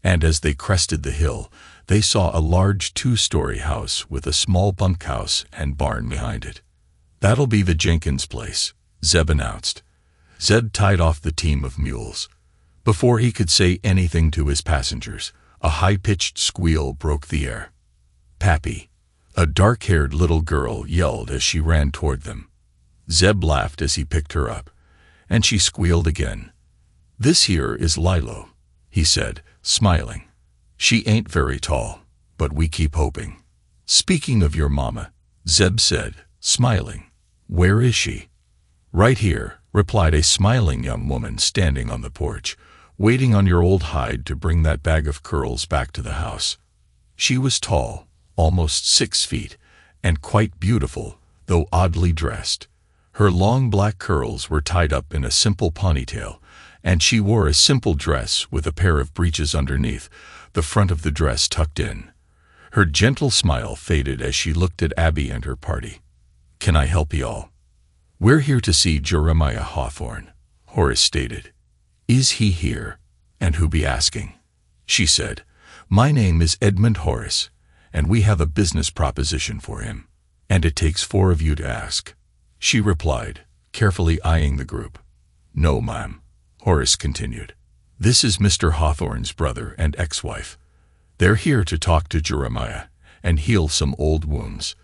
and as they crested the hill, they saw a large 2-story house with a small bunkhouse and barn behind it. That'll be the Jenkins place, Zeb announced. Zeb tied off the team of mules. Before he could say anything to his passengers, a high-pitched squeal broke the air. Pappy, a dark-haired little girl yelled as she ran toward them. Zeb laughed as he picked her up, and she squealed again. This here is Lilo, he said, smiling. She ain't very tall, but we keep hoping. Speaking of your mama, Zeb said, smiling. Where is she? Right here, replied a smiling young woman standing on the porch, waiting on your old hide to bring that bag of curls back to the house. She was tall, almost 6 feet, and quite beautiful, though oddly dressed. Her long black curls were tied up in a simple ponytail, and she wore a simple dress with a pair of breeches underneath, the front of the dress tucked in. Her gentle smile faded as she looked at Abby and her party. Can I help y'all? We're here to see Jeremiah Hawthorne, Horace stated. Is he here? And who be asking? She said, My name is Edmund Horace, and we have a business proposition for him, and it takes 4 of you to ask. She replied, carefully eyeing the group. No, ma'am, Horace continued. This is Mr. Hawthorne's brother and ex-wife. They're here to talk to Jeremiah and heal some old wounds.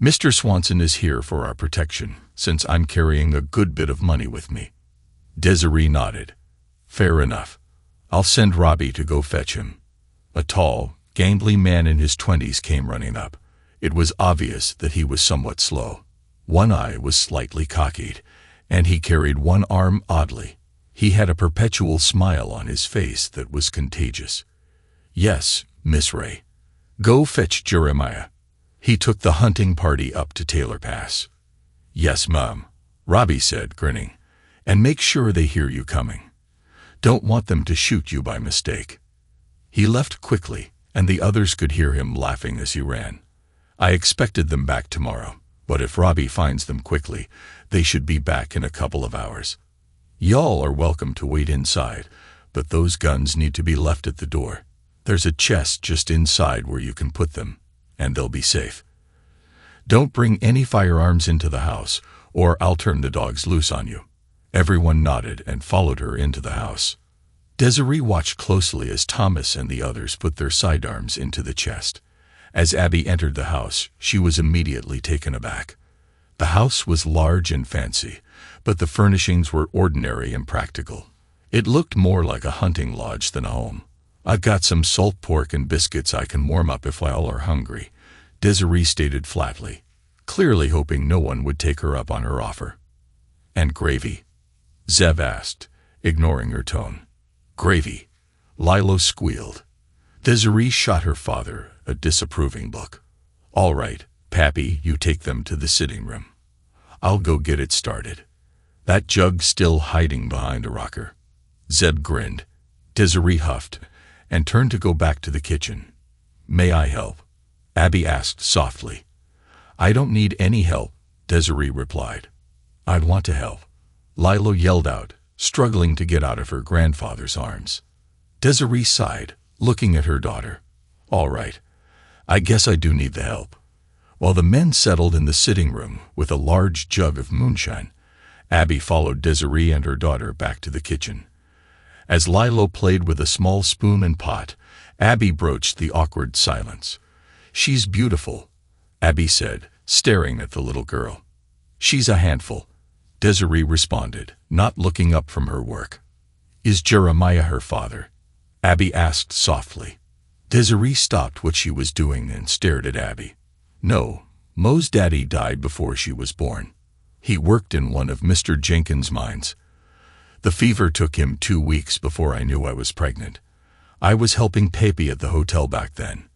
Mr. Swanson is here for our protection, since I'm carrying a good bit of money with me. Desiree nodded. Fair enough. I'll send Robbie to go fetch him. A tall, gangly man in his 20s came running up. It was obvious that he was somewhat slow. One eye was slightly cockeyed, and he carried one arm oddly. He had a perpetual smile on his face that was contagious. Yes, Miss Ray. Go fetch Jeremiah. He took the hunting party up to Taylor Pass. "Yes, Mom," Robbie said, grinning. "And make sure they hear you coming. Don't want them to shoot you by mistake." He left quickly, and the others could hear him laughing as he ran. I expected them back tomorrow, but if Robbie finds them quickly, they should be back in a couple of hours. Y'all are welcome to wait inside, but those guns need to be left at the door. There's a chest just inside where you can put them, and they'll be safe. Don't bring any firearms into the house, or I'll turn the dogs loose on you. Everyone nodded and followed her into the house. Desiree watched closely as Thomas and the others put their sidearms into the chest. As Abby entered the house, she was immediately taken aback. The house was large and fancy, but the furnishings were ordinary and practical. It looked more like a hunting lodge than a home. "I've got some salt pork and biscuits I can warm up if y'all are hungry," Desiree stated flatly, clearly hoping no one would take her up on her offer. "And gravy?" Zev asked, ignoring her tone. "Gravy," Lilo squealed. Desiree shot her father a disapproving look. "All right, Pappy, you take them to the sitting room. I'll go get it started. That jug's still hiding behind a rocker." Zeb grinned. Desiree huffed and turned to go back to the kitchen. "May I help?" Abby asked softly. "I don't need any help," Desiree replied. "I'd want to help," Lilo yelled out, struggling to get out of her grandfather's arms. Desiree sighed, looking at her daughter. "All right, I guess I do need the help." While the men settled in the sitting room with a large jug of moonshine, Abby followed Desiree and her daughter back to the kitchen. As Lilo played with a small spoon and pot, Abby broached the awkward silence. "She's beautiful," Abby said, staring at the little girl. "She's a handful," Desiree responded, not looking up from her work. "Is Jeremiah her father?" Abby asked softly. Desiree stopped what she was doing and stared at Abby. "No, Mo's daddy died before she was born. He worked in one of Mr. Jenkins' mines. The fever took him 2 weeks before I knew I was pregnant. I was helping Pappy at the hotel back then.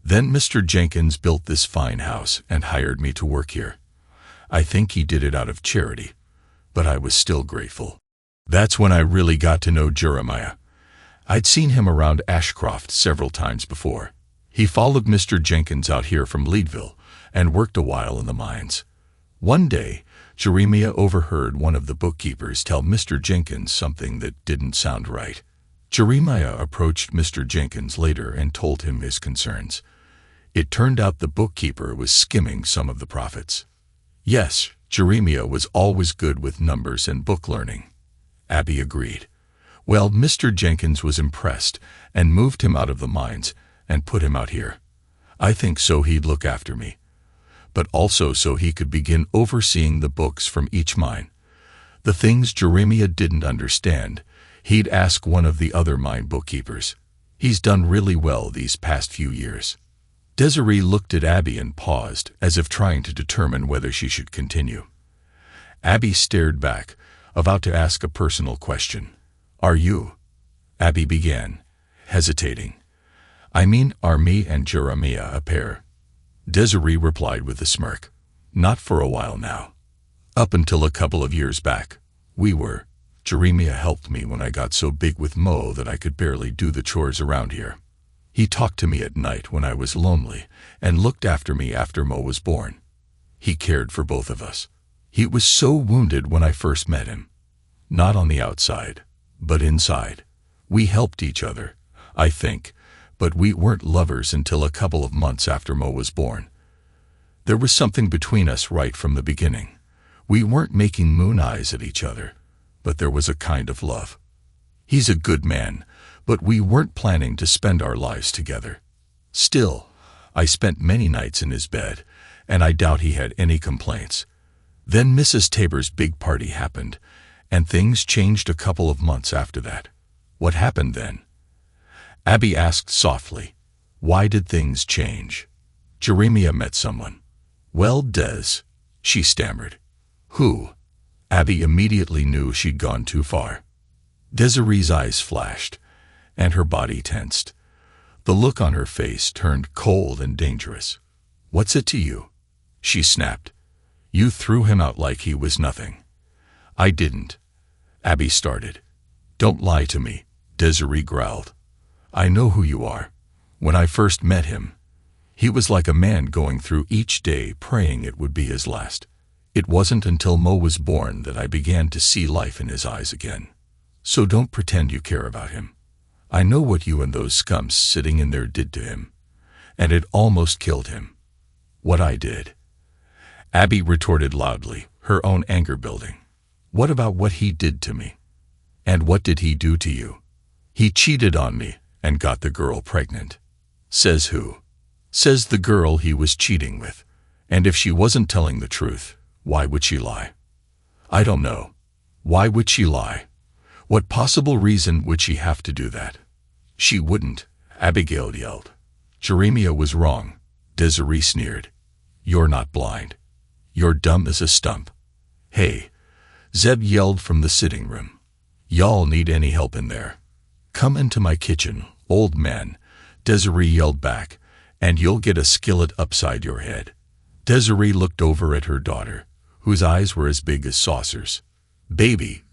Then Mr. Jenkins built this fine house and hired me to work here. I think he did it out of charity, but I was still grateful. That's when I really got to know Jeremiah. I'd seen him around Ashcroft several times before. He followed Mr. Jenkins out here from Leadville and worked a while in the mines. One day, Jeremiah overheard one of the bookkeepers tell Mr. Jenkins something that didn't sound right. Jeremiah approached Mr. Jenkins later and told him his concerns. It turned out the bookkeeper was skimming some of the profits. Yes, Jeremiah was always good with numbers and book learning. Abby agreed. Well, Mr. Jenkins was impressed and moved him out of the mines and put him out here. I think so he'd look after me, but also so he could begin overseeing the books from each mine. The things Jeremiah didn't understand, he'd ask one of the other mine bookkeepers. He's done really well these past few years. Desiree looked at Abby and paused, as if trying to determine whether she should continue. Abby stared back, about to ask a personal question. "Are you?" Abby began, hesitating. "I mean, are me and Jeremiah a pair?" Desiree replied with a smirk. "Not for a while now. Up until a couple of years back, we were. Jeremiah helped me when I got so big with Mo that I could barely do the chores around here. He talked to me at night when I was lonely and looked after me after Mo was born. He cared for both of us. He was so wounded when I first met him. Not on the outside, but inside. We helped each other, I think, but we weren't lovers until a couple of months after Mo was born. There was something between us right from the beginning. We weren't making moon eyes at each other, but there was a kind of love. He's a good man, but we weren't planning to spend our lives together. Still, I spent many nights in his bed, and I doubt he had any complaints. Then Mrs. Tabor's big party happened, and things changed a couple of months after that. What happened then?" Abby asked softly. "Why did things change?" "Jeremiah met someone." "Well, Des," she stammered. "Who?" Abby immediately knew she'd gone too far. Desiree's eyes flashed, and her body tensed. The look on her face turned cold and dangerous. "What's it to you?" she snapped. You threw him out like he was nothing." "I didn't," Abby started. "Don't lie to me," Desiree growled. "I know who you are. When I first met him, he was like a man going through each day praying it would be his last. It wasn't until Mo was born that I began to see life in his eyes again. So don't pretend you care about him. I know what you and those scums sitting in there did to him. And it almost killed him. What I did." Abby retorted loudly, her own anger building. "What about what he did to me? And what did he do to you?" "He cheated on me and got the girl pregnant." "Says who?" "Says the girl he was cheating with. And if she wasn't telling the truth, why would she lie?" "I don't know. Why would she lie? What possible reason would she have to do that?" "She wouldn't," Abigail yelled. "Jeremiah was wrong," Desiree sneered. "You're not blind. You're dumb as a stump." "Hey," Zeb yelled from the sitting room. "Y'all need any help in there?" "Come into my kitchen, old man," Desiree yelled back, "and you'll get a skillet upside your head." Desiree looked over at her daughter, whose eyes were as big as saucers. "Baby,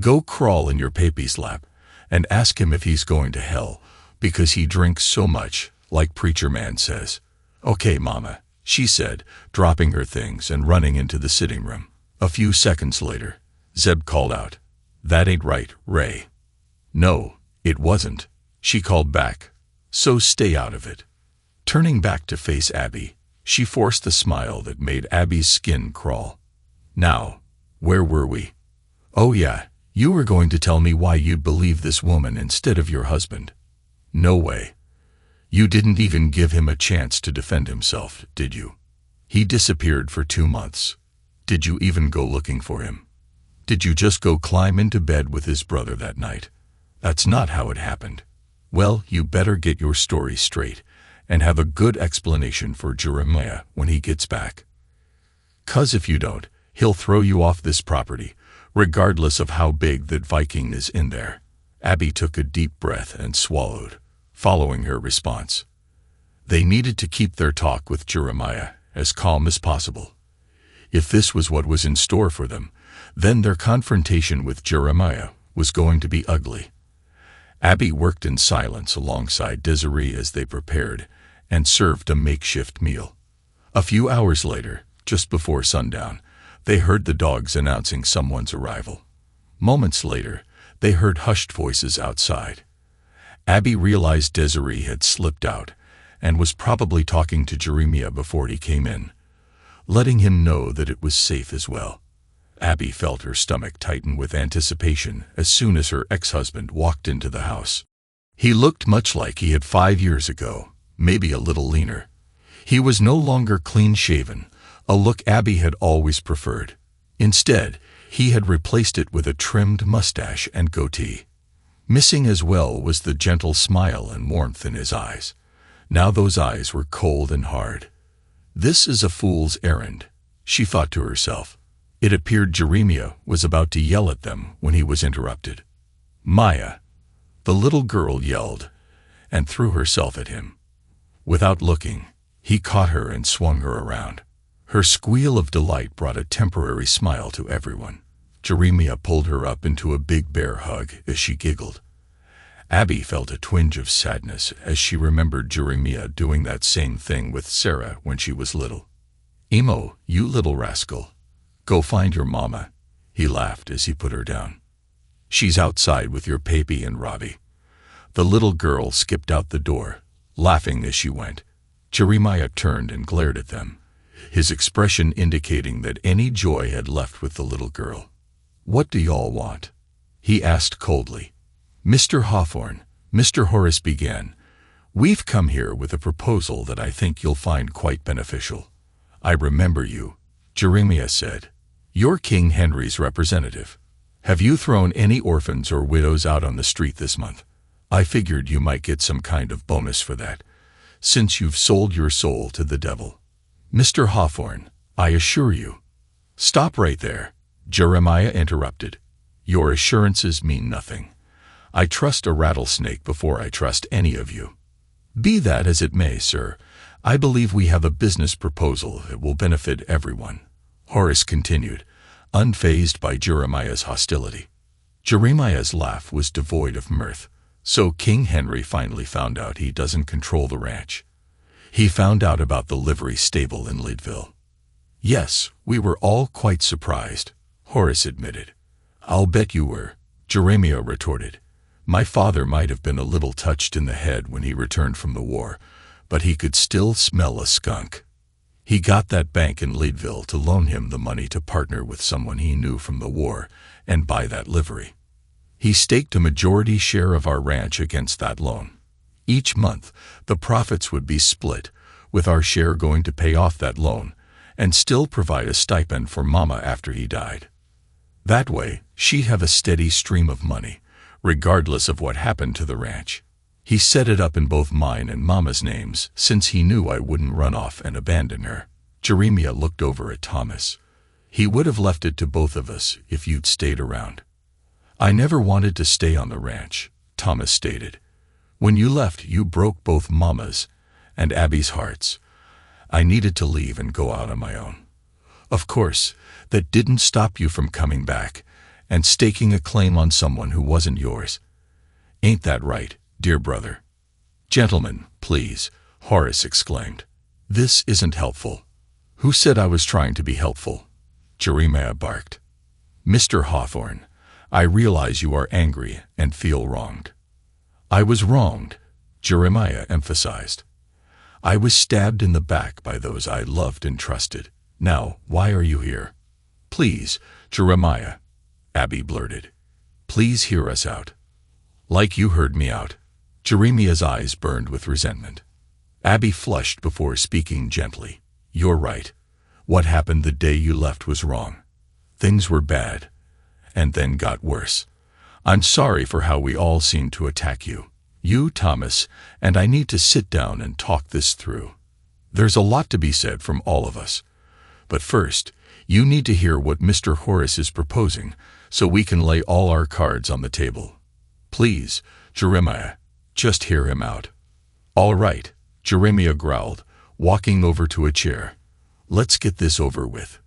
go crawl in your pappy's lap and ask him if he's going to hell because he drinks so much, like Preacher Man says." "Okay, Mama," she said, dropping her things and running into the sitting room. A few seconds later, Zeb called out, "That ain't right, Ray." "No, it wasn't," she called back, "so stay out of it." Turning back to face Abby, she forced a smile that made Abby's skin crawl. "Now, where were we? Oh yeah, you were going to tell me why you'd believe this woman instead of your husband." "No way. You didn't even give him a chance to defend himself, did you? He disappeared for 2 months. Did you even go looking for him? Did you just go climb into bed with his brother that night? That's not how it happened. Well, you better get your story straight and have a good explanation for Jeremiah when he gets back. 'Cause if you don't, he'll throw you off this property, regardless of how big that Viking is in there." Abby took a deep breath and swallowed, following her response. They needed to keep their talk with Jeremiah as calm as possible. If this was what was in store for them, then their confrontation with Jeremiah was going to be ugly. Abby worked in silence alongside Desiree as they prepared and served a makeshift meal. A few hours later, just before sundown, they heard the dogs announcing someone's arrival. Moments later, they heard hushed voices outside. Abby realized Desiree had slipped out and was probably talking to Jeremiah before he came in, letting him know that it was safe as well. Abby felt her stomach tighten with anticipation as soon as her ex-husband walked into the house. He looked much like he had 5 years ago, maybe a little leaner. He was no longer clean-shaven, a look Abby had always preferred. Instead, he had replaced it with a trimmed mustache and goatee. Missing as well was the gentle smile and warmth in his eyes. Now those eyes were cold and hard. "This is a fool's errand," she thought to herself. It appeared Jeremiah was about to yell at them when he was interrupted. "Maya!" the little girl yelled, and threw herself at him. Without looking, he caught her and swung her around. Her squeal of delight brought a temporary smile to everyone. Jeremiah pulled her up into a big bear hug as she giggled. Abby felt a twinge of sadness as she remembered Jeremiah doing that same thing with Sarah when she was little. "Emo, you little rascal. Go find your mama," he laughed as he put her down. "She's outside with your pappy and Robbie." The little girl skipped out the door, laughing as she went. Jeremiah turned and glared at them, his expression indicating that any joy had left with the little girl. "What do y'all want?" he asked coldly. "Mr. Hawthorne," Mr. Horace began, "we've come here with a proposal that I think you'll find quite beneficial." "I remember you," Jeremiah said. "You're King Henry's representative. Have you thrown any orphans or widows out on the street this month? I figured you might get some kind of bonus for that, since you've sold your soul to the devil." "Mr. Hawthorne, I assure you—" "Stop right there," Jeremiah interrupted. "Your assurances mean nothing. I trust a rattlesnake before I trust any of you." "Be that as it may, sir, I believe we have a business proposal that will benefit everyone. Horace continued, unfazed by Jeremiah's hostility. Jeremiah's laugh was devoid of mirth. So King Henry finally found out he doesn't control the ranch. He found out about the livery stable in Leadville. Yes, we were all quite surprised, Horace admitted. I'll bet you were, Jeremiah retorted. My father might have been a little touched in the head when he returned from the war, but he could still smell a skunk. He got that bank in Leadville to loan him the money to partner with someone he knew from the war and buy that livery. He staked a majority share of our ranch against that loan. Each month, the profits would be split, with our share going to pay off that loan and still provide a stipend for Mama after he died. That way, she'd have a steady stream of money, regardless of what happened to the ranch. He set it up in both mine and Mama's names since he knew I wouldn't run off and abandon her. Jeremiah looked over at Thomas. He would have left it to both of us if you'd stayed around. I never wanted to stay on the ranch, Thomas stated. When you left, you broke both Mama's and Abby's hearts. I needed to leave and go out on my own. Of course, that didn't stop you from coming back and staking a claim on someone who wasn't yours. Ain't that right, dear brother? Gentlemen, please, Horace exclaimed. This isn't helpful. Who said I was trying to be helpful? Jeremiah barked. Mr. Hawthorne, I realize you are angry and feel wronged. I was wronged, Jeremiah emphasized. I was stabbed in the back by those I loved and trusted. Now, why are you here? Please, Jeremiah, Abby blurted. Please hear us out. Like you heard me out. Jeremiah's eyes burned with resentment. Abby flushed before speaking gently. You're right. What happened the day you left was wrong. Things were bad, and then got worse. I'm sorry for how we all seemed to attack you. You, Thomas, and I need to sit down and talk this through. There's a lot to be said from all of us. But first, you need to hear what Mr. Horace is proposing so we can lay all our cards on the table. Please, Jeremiah, just hear him out. All right, Jeremiah growled, walking over to a chair. Let's get this over with.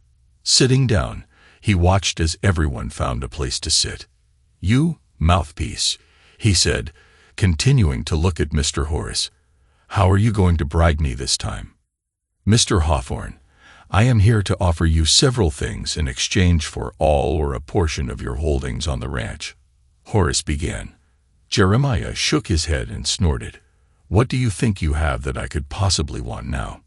Sitting down, he watched as everyone found a place to sit. You, mouthpiece, he said, continuing to look at Mr. Horace. How are you going to bribe me this time? Mr. Hawthorne, I am here to offer you several things in exchange for all or a portion of your holdings on the ranch. Horace began. Jeremiah shook his head and snorted. What do you think you have that I could possibly want now?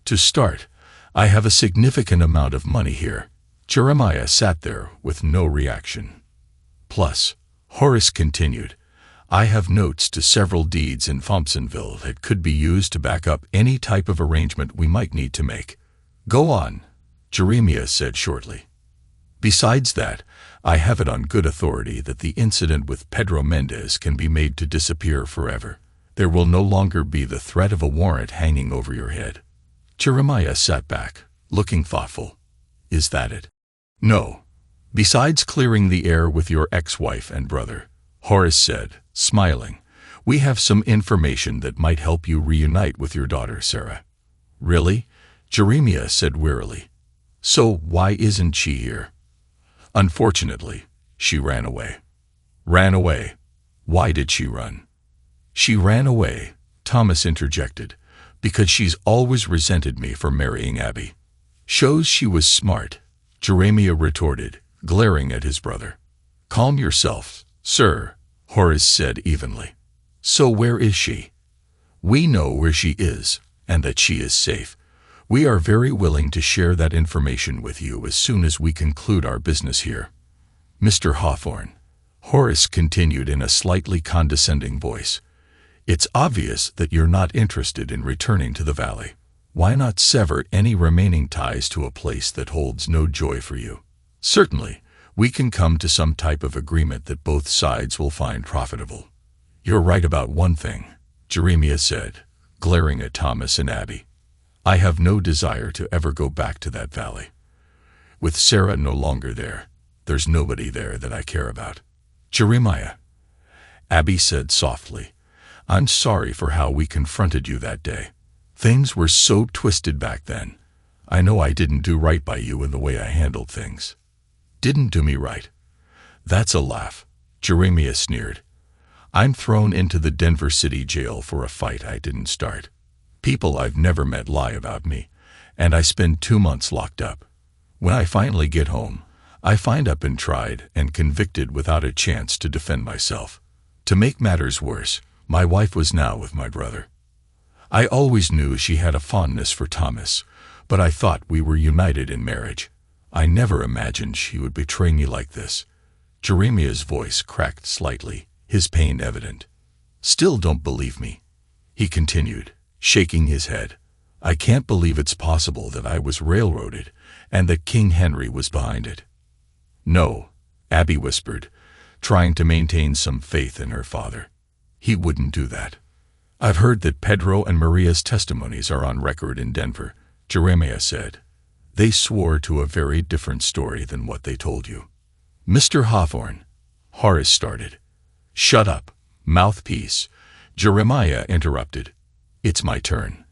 To start, I have a significant amount of money here. Jeremiah sat there with no reaction. Plus, Horace continued, I have notes to several deeds in Thompsonville that could be used to back up any type of arrangement we might need to make. Go on, Jeremiah said shortly. Besides that, I have it on good authority that the incident with Pedro Mendez can be made to disappear forever. There will no longer be the threat of a warrant hanging over your head. Jeremiah sat back, looking thoughtful. Is that it? No. Besides clearing the air with your ex-wife and brother, Horace said, smiling, we have some information that might help you reunite with your daughter, Sarah. Really? Jeremiah said wearily. So why isn't she here? Unfortunately, she ran away. Ran away? Why did she run? She ran away, Thomas interjected, because she's always resented me for marrying Abby. Shows she was smart, Jeremiah retorted, glaring at his brother. Calm yourself, sir, Horace said evenly. So where is she? We know where she is, and that she is safe. We are very willing to share that information with you as soon as we conclude our business here. Mr. Hawthorne, Horace continued in a slightly condescending voice, it's obvious that you're not interested in returning to the valley. Why not sever any remaining ties to a place that holds no joy for you? Certainly, we can come to some type of agreement that both sides will find profitable. You're right about one thing, Jeremiah said, glaring at Thomas and Abby. I have no desire to ever go back to that valley. With Sarah no longer there, there's nobody there that I care about. Jeremiah, Abby said softly, I'm sorry for how we confronted you that day. Things were so twisted back then. I know I didn't do right by you in the way I handled things. Didn't do me right. That's a laugh, Jeremiah sneered. I'm thrown into the Denver City Jail for a fight I didn't start. People I've never met lie about me, and I spend 2 months locked up. When I finally get home, I find I've been tried and convicted without a chance to defend myself. To make matters worse, my wife was now with my brother. I always knew she had a fondness for Thomas, but I thought we were united in marriage. I never imagined she would betray me like this. Jeremiah's voice cracked slightly, his pain evident. Still don't believe me, he continued, shaking his head. I can't believe it's possible that I was railroaded and that King Henry was behind it. No, Abby whispered, trying to maintain some faith in her father. He wouldn't do that. I've heard that Pedro and Maria's testimonies are on record in Denver, Jeremiah said. They swore to a very different story than what they told you. Mr. Hawthorne, Horace started. Shut up, mouthpiece, Jeremiah interrupted. It's my turn.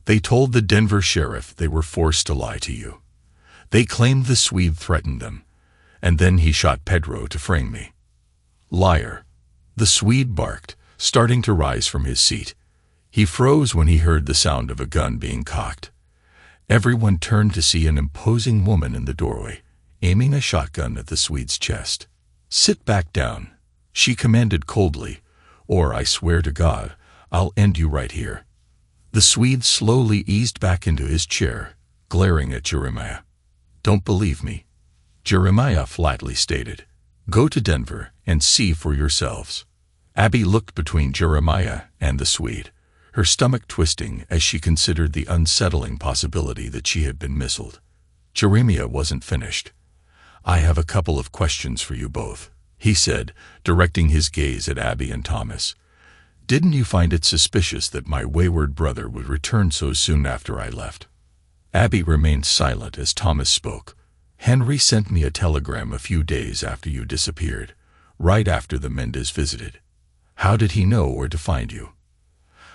They told the Denver sheriff they were forced to lie to you. They claimed the Swede threatened them, and then he shot Pedro to frame me. Liar. The Swede barked, starting to rise from his seat. He froze when he heard the sound of a gun being cocked. Everyone turned to see an imposing woman in the doorway, aiming a shotgun at the Swede's chest. Sit back down, she commanded coldly, or I swear to God, I'll end you right here. The Swede slowly eased back into his chair, glaring at Jeremiah. Don't believe me, Jeremiah flatly stated. Go to Denver and see for yourselves. Abby looked between Jeremiah and the Swede, her stomach twisting as she considered the unsettling possibility that she had been missiled. Jeremiah wasn't finished. I have a couple of questions for you both, he said, directing his gaze at Abby and Thomas. Didn't you find it suspicious that my wayward brother would return so soon after I left? Abby remained silent as Thomas spoke. Henry sent me a telegram a few days after you disappeared, right after the Mendes visited. How did he know where to find you?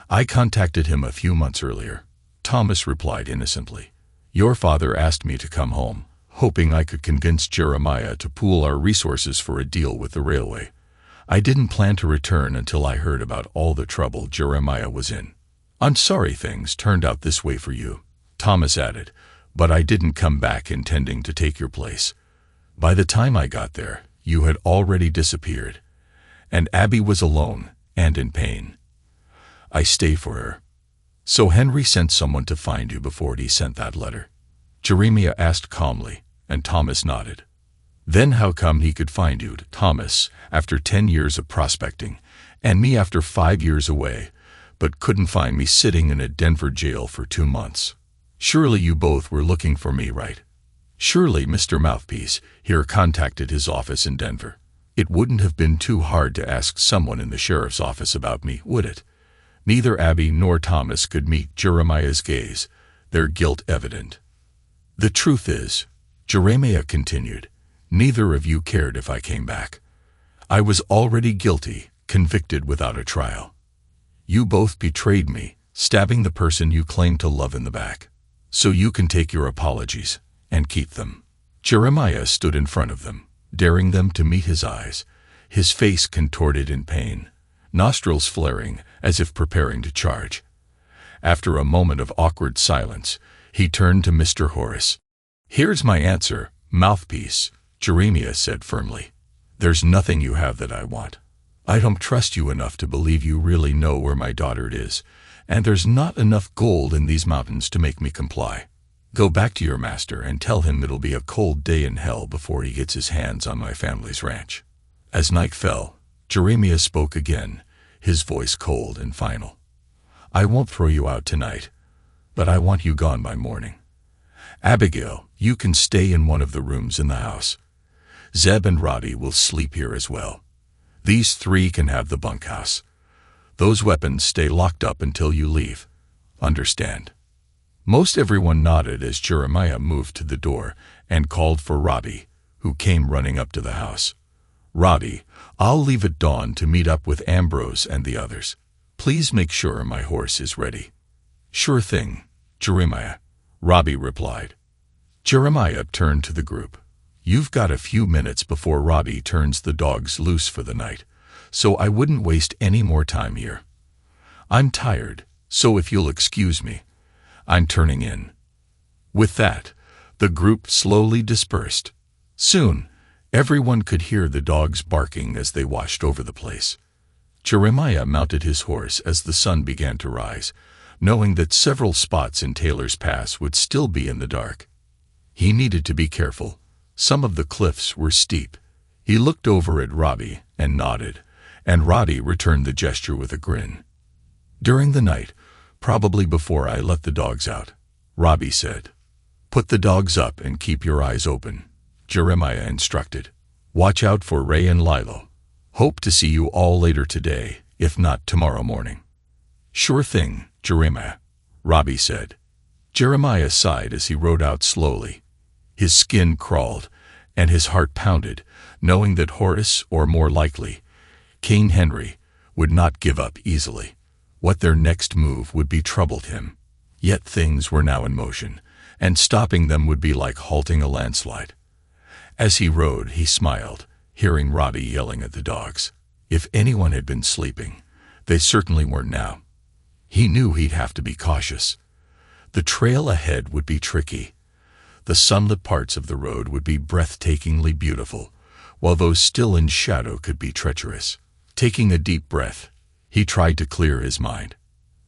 I contacted him a few months earlier, Thomas replied innocently. Your father asked me to come home, hoping I could convince Jeremiah to pool our resources for a deal with the railway. I didn't plan to return until I heard about all the trouble Jeremiah was in. I'm sorry things turned out this way for you, Thomas added, but I didn't come back intending to take your place. By the time I got there, you had already disappeared, and Abby was alone and in pain. I stay for her. So Henry sent someone to find you before he sent that letter? Jeremiah asked calmly, and Thomas nodded. Then how come he could find you, Thomas, after 10 years of prospecting, and me after 5 years away, but couldn't find me sitting in a Denver jail for 2 months? Surely you both were looking for me, right? Surely Mr. Mouthpiece here contacted his office in Denver. It wouldn't have been too hard to ask someone in the sheriff's office about me, would it? Neither Abby nor Thomas could meet Jeremiah's gaze, their guilt evident. The truth is, Jeremiah continued, neither of you cared if I came back. I was already guilty, convicted without a trial. You both betrayed me, stabbing the person you claimed to love in the back. So you can take your apologies and keep them. Jeremiah stood in front of them, daring them to meet his eyes, his face contorted in pain, nostrils flaring as if preparing to charge. After a moment of awkward silence, he turned to Mr. Horace. Here's my answer, Mouthpiece, Jeremiah said firmly. There's nothing you have that I want. I don't trust you enough to believe you really know where my daughter is, and there's not enough gold in these mountains to make me comply. Go back to your master and tell him it'll be a cold day in hell before he gets his hands on my family's ranch. As night fell, Jeremiah spoke again, his voice cold and final. I won't throw you out tonight, but I want you gone by morning. Abigail, you can stay in one of the rooms in the house. Zeb and Roddy will sleep here as well. These 3 can have the bunkhouse. Those weapons stay locked up until you leave. Understand? Most everyone nodded as Jeremiah moved to the door and called for Roddy, who came running up to the house. Roddy, I'll leave at dawn to meet up with Ambrose and the others. Please make sure my horse is ready. Sure thing, Jeremiah, Robbie replied. Jeremiah turned to the group. You've got a few minutes before Robbie turns the dogs loose for the night, so I wouldn't waste any more time here. I'm tired, so if you'll excuse me, I'm turning in. With that, the group slowly dispersed. Soon, everyone could hear the dogs barking as they watched over the place. Jeremiah mounted his horse as the sun began to rise, knowing that several spots in Taylor's Pass would still be in the dark. He needed to be careful. Some of the cliffs were steep. He looked over at Robbie and nodded, and Robbie returned the gesture with a grin. During the night, probably before I let the dogs out, Robbie said, "Put the dogs up and keep your eyes open," Jeremiah instructed. "Watch out for Ray and Lilo. Hope to see you all later today, if not tomorrow morning." "Sure thing, Jeremiah," Robbie said. Jeremiah sighed as he rode out slowly. His skin crawled, and his heart pounded, knowing that Horace, or more likely, Cain Henry, would not give up easily. What their next move would be troubled him. Yet things were now in motion, and stopping them would be like halting a landslide. As he rode, he smiled, hearing Robbie yelling at the dogs. If anyone had been sleeping, they certainly weren't now. He knew he'd have to be cautious. The trail ahead would be tricky. The sunlit parts of the road would be breathtakingly beautiful, while those still in shadow could be treacherous. Taking a deep breath, he tried to clear his mind.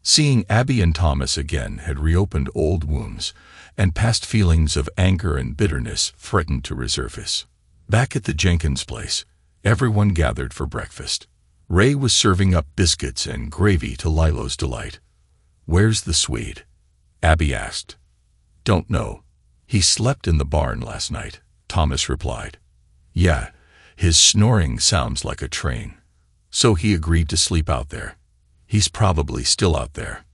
Seeing Abby and Thomas again had reopened old wounds, and past feelings of anger and bitterness threatened to resurface. Back at the Jenkins place, everyone gathered for breakfast. Ray was serving up biscuits and gravy to Lilo's delight. "Where's the Swede?" Abby asked. "Don't know. He slept in the barn last night," Thomas replied. "Yeah, his snoring sounds like a train. So he agreed to sleep out there. He's probably still out there."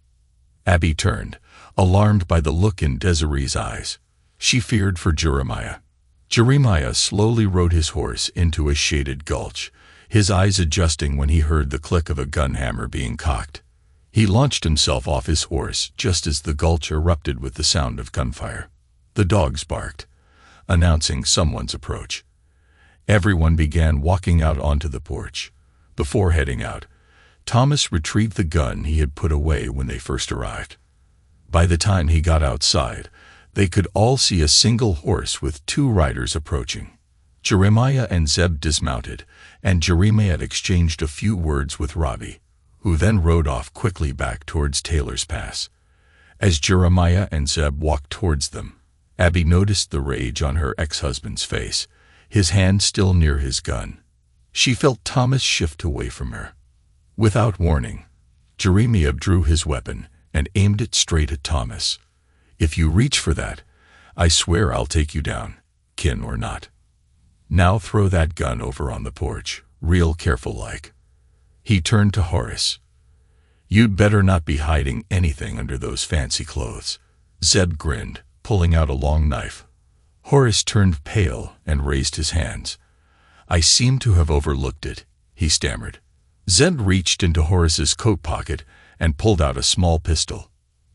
Abby turned, alarmed by the look in Desiree's eyes. She feared for Jeremiah. Jeremiah slowly rode his horse into a shaded gulch, his eyes adjusting when he heard the click of a gun hammer being cocked. He launched himself off his horse just as the gulch erupted with the sound of gunfire. The dogs barked, announcing someone's approach. Everyone began walking out onto the porch. Before heading out, Thomas retrieved the gun he had put away when they first arrived. By the time he got outside, they could all see a single horse with two riders approaching. Jeremiah and Zeb dismounted, and Jeremiah exchanged a few words with Robbie, who then rode off quickly back towards Taylor's Pass. As Jeremiah and Zeb walked towards them, Abby noticed the rage on her ex-husband's face, his hand still near his gun. She felt Thomas shift away from her. Without warning, Jeremiah drew his weapon and aimed it straight at Thomas. "If you reach for that, I swear I'll take you down, kin or not. Now throw that gun over on the porch, real careful like." He turned to Horace. "You'd better not be hiding anything under those fancy clothes." Zeb grinned, pulling out a long knife. Horace turned pale and raised his hands. "I seem to have overlooked it," he stammered. Zeb reached into Horace's coat pocket and pulled out a small pistol.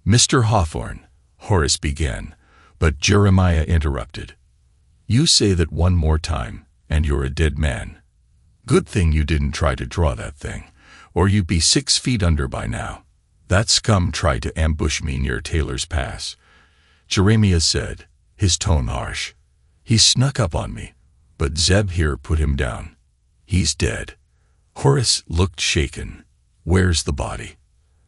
"Mr. Hawthorne," Horace began, but Jeremiah interrupted. "You say that one more time, and you're a dead man. Good thing you didn't try to draw that thing, or you'd be 6 feet under by now. That scum tried to ambush me near Taylor's Pass," Jeremiah said, his tone harsh. "He snuck up on me, but Zeb here put him down. He's dead." Horace looked shaken. "Where's the body?"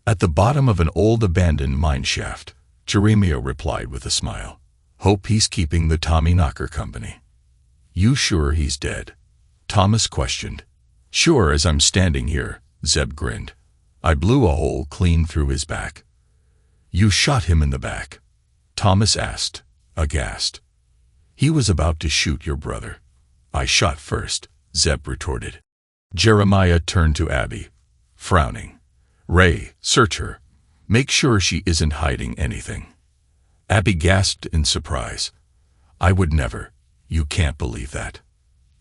"At the bottom of an old abandoned mine shaft," Jeremiah replied with a smile. "Hope he's keeping the Tommy Knocker company." "You sure he's dead?" Thomas questioned. "Sure as I'm standing here," Zeb grinned. "I blew a hole clean through his back." "You shot him in the back?" Thomas asked, aghast. "He was about to shoot your brother." "I shot first," Zeb retorted. Jeremiah turned to Abby, frowning. "Ray, search her. Make sure she isn't hiding anything." Abby gasped in surprise. "I would never. You can't believe that."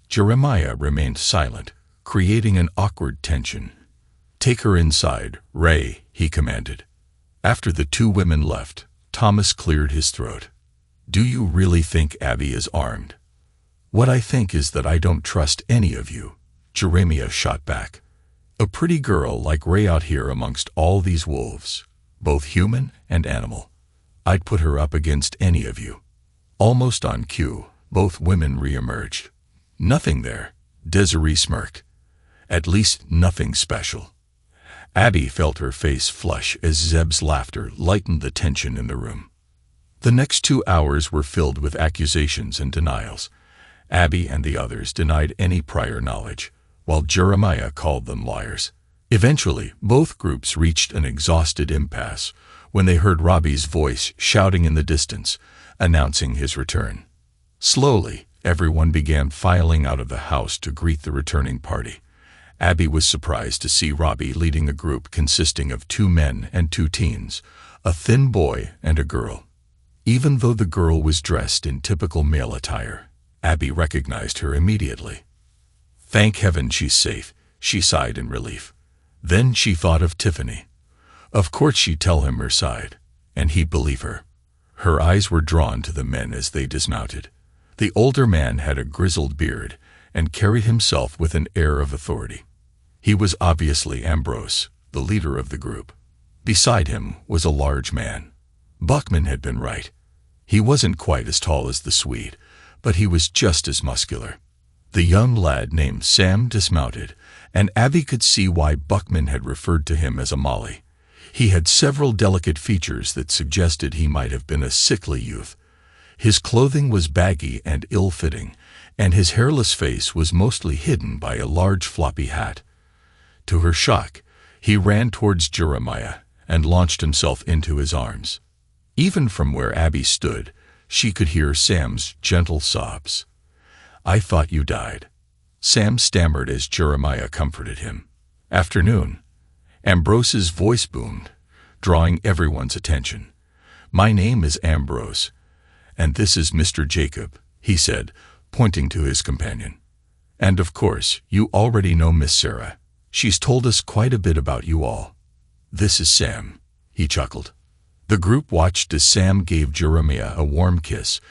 Jeremiah remained silent, creating an awkward tension. "Take her inside, Ray," he commanded. After the two women left, Thomas cleared his throat. Do you really think Abby is armed? What I think is that I don't trust any of you, Jeremiah shot back. A pretty girl like Ray out here amongst all these wolves, both human and animal. I'd put her up against any of you. Almost on cue, both women re-emerged. Nothing there, Desiree smirked. At least nothing special. Abby felt her face flush as Zeb's laughter lightened the tension in the room. The next 2 hours were filled with accusations and denials. Abby and the others denied any prior knowledge, while Jeremiah called them liars. Eventually, both groups reached an exhausted impasse when they heard Robbie's voice shouting in the distance, announcing his return. Slowly, everyone began filing out of the house to greet the returning party. Abby was surprised to see Robbie leading a group consisting of 2 men and 2 teens, a thin boy and a girl. Even though the girl was dressed in typical male attire, Abby recognized her immediately. Thank heaven she's safe, she sighed in relief. Then she thought of Tiffany. Of course she'd tell him her side, and he'd believe her. Her eyes were drawn to the men as they dismounted. The older man had a grizzled beard and carried himself with an air of authority. He was obviously Ambrose, the leader of the group. Beside him was a large man. Buckman had been right. He wasn't quite as tall as the Swede, but he was just as muscular. The young lad named Sam dismounted, and Abby could see why Buckman had referred to him as a Molly. He had several delicate features that suggested he might have been a sickly youth. His clothing was baggy and ill-fitting, and his hairless face was mostly hidden by a large floppy hat. To her shock, he ran towards Jeremiah and launched himself into his arms. Even from where Abby stood, she could hear Sam's gentle sobs. I thought you died. Sam stammered as Jeremiah comforted him. Afternoon. Ambrose's voice boomed, drawing everyone's attention. My name is Ambrose, and this is Mr. Jacob, he said, pointing to his companion. And of course, you already know Miss Sarah. She's told us quite a bit about you all. This is Sam, he chuckled. The group watched as Sam gave Jeremiah a warm kiss,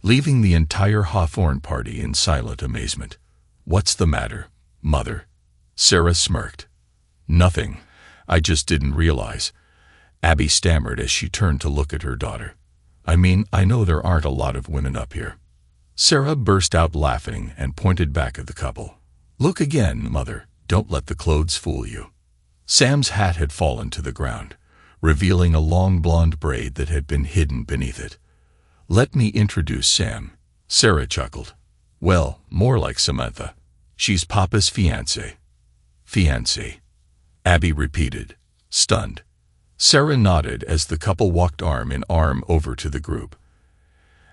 leaving the entire Hawthorne party in silent amazement. What's the matter, Mother? Sarah smirked. Nothing. I just didn't realize. Abby stammered as she turned to look at her daughter. I mean, I know there aren't a lot of women up here. Sarah burst out laughing and pointed back at the couple. Look again, Mother. Don't let the clothes fool you. Sam's hat had fallen to the ground, revealing a long blonde braid that had been hidden beneath it. Let me introduce Sam. Sarah chuckled. Well, more like Samantha. She's Papa's fiancé. Fiancé. Abby repeated, stunned. Sarah nodded as the couple walked arm in arm over to the group.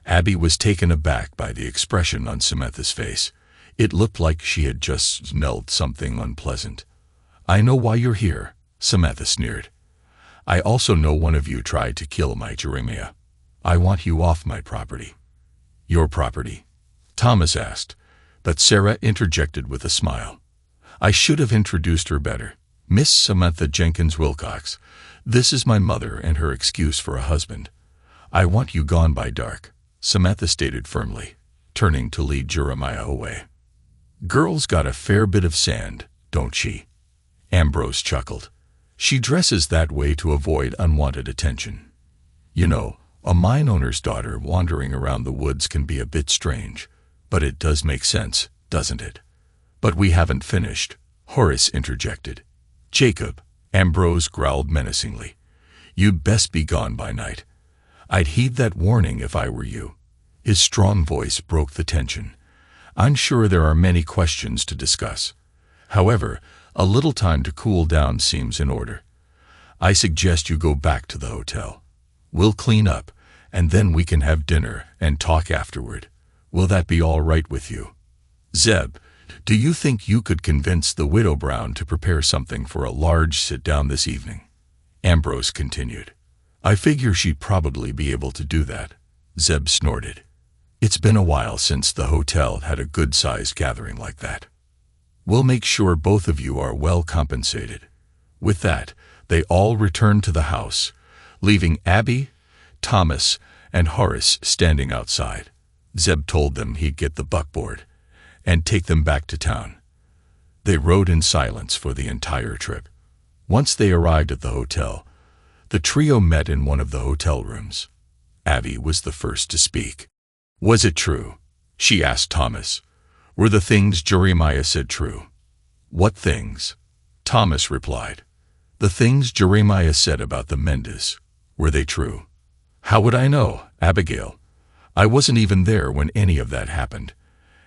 Abby was taken aback by the expression on Samantha's face. It looked like she had just smelled something unpleasant. I know why you're here, Samantha sneered. I also know one of you tried to kill my Jeremiah. I want you off my property. Your property? Thomas asked, but Sarah interjected with a smile. I should have introduced her better. Miss Samantha Jenkins Wilcox. This is my mother and her excuse for a husband. I want you gone by dark, Samantha stated firmly, turning to lead Jeremiah away. Girl's got a fair bit of sand, don't she? Ambrose chuckled. She dresses that way to avoid unwanted attention. You know, a mine owner's daughter wandering around the woods can be a bit strange, but it does make sense, doesn't it? But we haven't finished, Horace interjected. Jacob, Ambrose growled menacingly. You'd best be gone by night. I'd heed that warning if I were you. His strong voice broke the tension. I'm sure there are many questions to discuss. However, a little time to cool down seems in order. I suggest you go back to the hotel. We'll clean up, and then we can have dinner and talk afterward. Will that be all right with you? Zeb, do you think you could convince the Widow Brown to prepare something for a large sit-down this evening? Ambrose continued. I figure she'd probably be able to do that. Zeb snorted. It's been a while since the hotel had a good-sized gathering like that. We'll make sure both of you are well compensated. With that, they all returned to the house, leaving Abby, Thomas and Horace standing outside. Zeb told them he'd get the buckboard and take them back to town. They rode in silence for the entire trip. Once they arrived at the hotel, the trio met in one of the hotel rooms. Abby was the first to speak. "Was it true?" she asked Thomas. "Were the things Jeremiah said true?" "What things?" Thomas replied. "The things Jeremiah said about the Mendes. Were they true?" "How would I know, Abigail? I wasn't even there when any of that happened.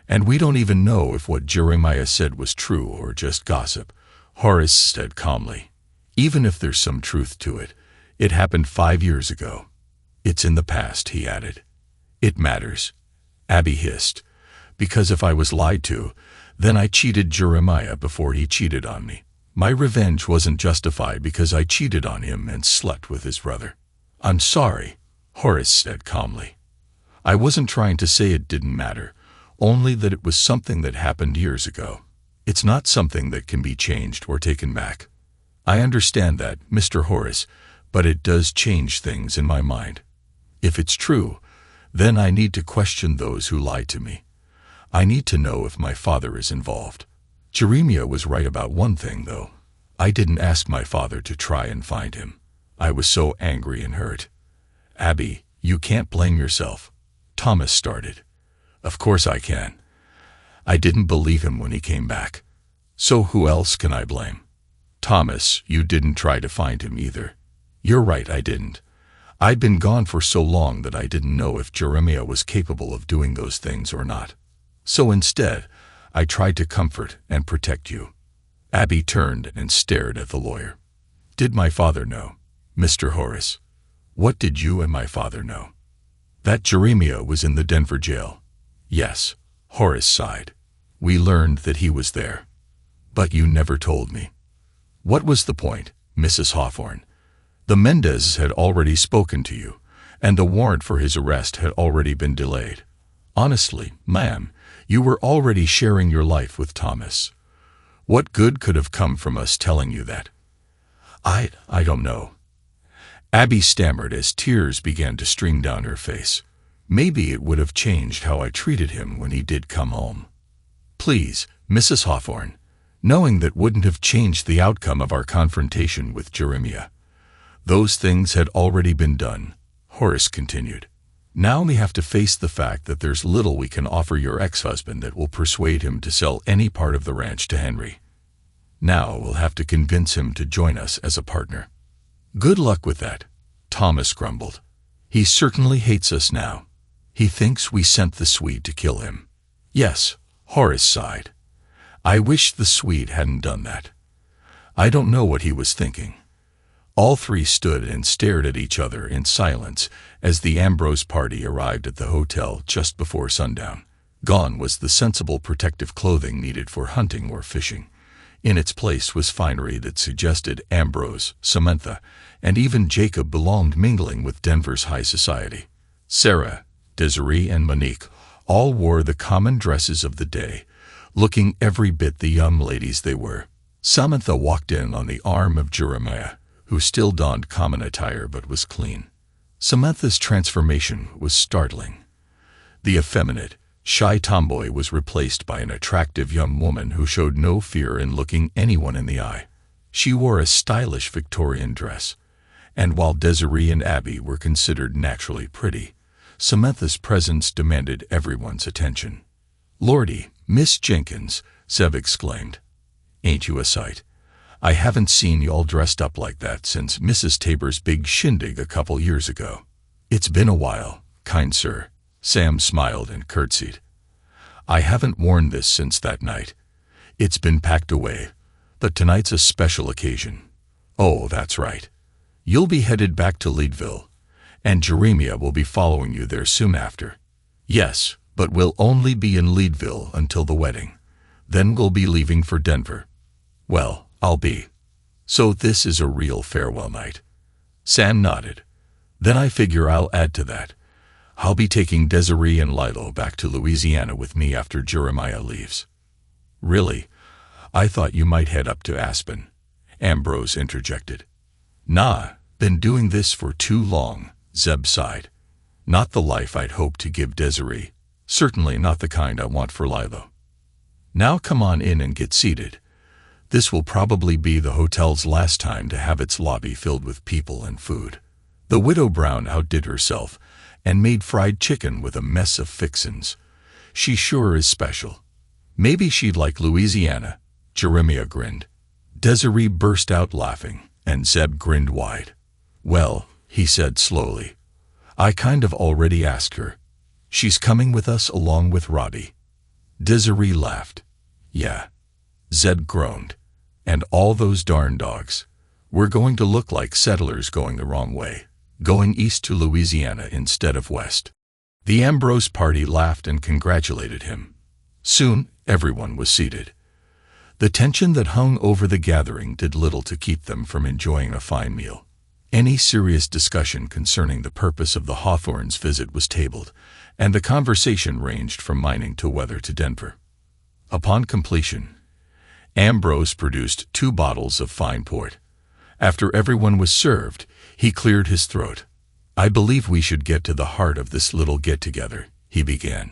And we don't even know if what Jeremiah said was true or just gossip," Horace said calmly. "Even if there's some truth to it, it happened 5 years ago. It's in the past," he added. "It matters," Abby hissed, "because if I was lied to, then I cheated Jeremiah before he cheated on me. My revenge wasn't justified because I cheated on him and slept with his brother." "I'm sorry," Horace said calmly. "I wasn't trying to say it didn't matter, only that it was something that happened years ago. It's not something that can be changed or taken back." "I understand that, Mr. Horace, but it does change things in my mind. If it's true, then I need to question those who lie to me. I need to know if my father is involved. Jeremiah was right about one thing, though. I didn't ask my father to try and find him. I was so angry and hurt." "Abby, you can't blame yourself," Thomas started. "Of course I can. I didn't believe him when he came back. So who else can I blame?" "Thomas, you didn't try to find him either." "You're right, I didn't. I'd been gone for so long that I didn't know if Jeremiah was capable of doing those things or not. So instead, I tried to comfort and protect you." Abby turned and stared at the lawyer. "Did my father know, Mr. Horace? What did you and my father know?" "That Jeremiah was in the Denver jail." "Yes," Horace sighed. "We learned that he was there. But you never told me." "What was the point, Mrs. Hawthorne? The Mendes had already spoken to you, and the warrant for his arrest had already been delayed. Honestly, ma'am, you were already sharing your life with Thomas. What good could have come from us telling you that?" I don't know." Abby stammered as tears began to stream down her face. "Maybe it would have changed how I treated him when he did come home." "Please, Mrs. Hawthorne," knowing that wouldn't have changed the outcome of our confrontation with Jeremiah. "Those things had already been done," Horace continued. "Now we have to face the fact that there's little we can offer your ex-husband that will persuade him to sell any part of the ranch to Henry. Now we'll have to convince him to join us as a partner." "Good luck with that," Thomas grumbled. "He certainly hates us now. He thinks we sent the Swede to kill him." "Yes," Horace sighed. "I wish the Swede hadn't done that. I don't know what he was thinking." All three stood and stared at each other in silence as the Ambrose party arrived at the hotel just before sundown. Gone was the sensible protective clothing needed for hunting or fishing. In its place was finery that suggested Ambrose, Samantha, and even Jacob belonged mingling with Denver's high society. Sarah, Desiree, and Monique all wore the common dresses of the day, looking every bit the young ladies they were. Samantha walked in on the arm of Jeremiah, who still donned common attire but was clean. Samantha's transformation was startling. The effeminate, shy tomboy was replaced by an attractive young woman who showed no fear in looking anyone in the eye. She wore a stylish Victorian dress, and while Desiree and Abby were considered naturally pretty, Samantha's presence demanded everyone's attention. "Lordy, Miss Jenkins," Zev exclaimed. "Ain't you a sight? I haven't seen you all dressed up like that since Mrs. Tabor's big shindig a couple years ago." "It's been a while, kind sir," Sam smiled and curtsied. "I haven't worn this since that night. It's been packed away, but tonight's a special occasion." "Oh, that's right. You'll be headed back to Leadville, and Jeremiah will be following you there soon after." "Yes, but we'll only be in Leadville until the wedding. Then we'll be leaving for Denver." "Well, I'll be. So this is a real farewell night." Sam nodded. "Then I figure I'll add to that. I'll be taking Desiree and Lilo back to Louisiana with me after Jeremiah leaves." "Really? I thought you might head up to Aspen," Ambrose interjected. "Nah, been doing this for too long," Zeb sighed. Not the life I'd hoped to give Desiree. Certainly not the kind I want for Lilo. Now come on in and get seated. This will probably be the hotel's last time to have its lobby filled with people and food. The Widow Brown outdid herself and made fried chicken with a mess of fixins. She sure is special. Maybe she'd like Louisiana. Jeremiah grinned. Desiree burst out laughing, and Zeb grinned wide. Well, he said slowly, I kind of already asked her. She's coming with us along with Robbie. Desiree laughed. Yeah. Zeb groaned. And all those darn dogs. We're going to look like settlers going the wrong way, going east to Louisiana instead of west. The Ambrose party laughed and congratulated him. Soon, everyone was seated. The tension that hung over the gathering did little to keep them from enjoying a fine meal. Any serious discussion concerning the purpose of the Hawthorns' visit was tabled, and the conversation ranged from mining to weather to Denver. Upon completion, Ambrose produced 2 bottles of fine port. After everyone was served, he cleared his throat. I believe we should get to the heart of this little get-together, he began.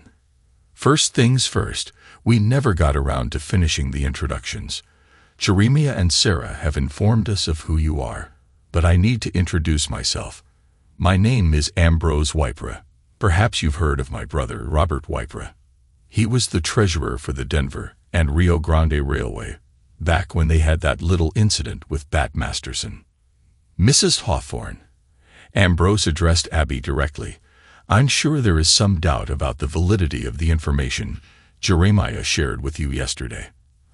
First things first, we never got around to finishing the introductions. Jeremiah and Sarah have informed us of who you are, but I need to introduce myself. My name is Ambrose Wypra. Perhaps you've heard of my brother, Robert Wypra. He was the treasurer for the Denver and Rio Grande Railway, back when they had that little incident with Bat Masterson. Mrs. Hawthorne. Ambrose addressed Abby directly. I'm sure there is some doubt about the validity of the information Jeremiah shared with you yesterday.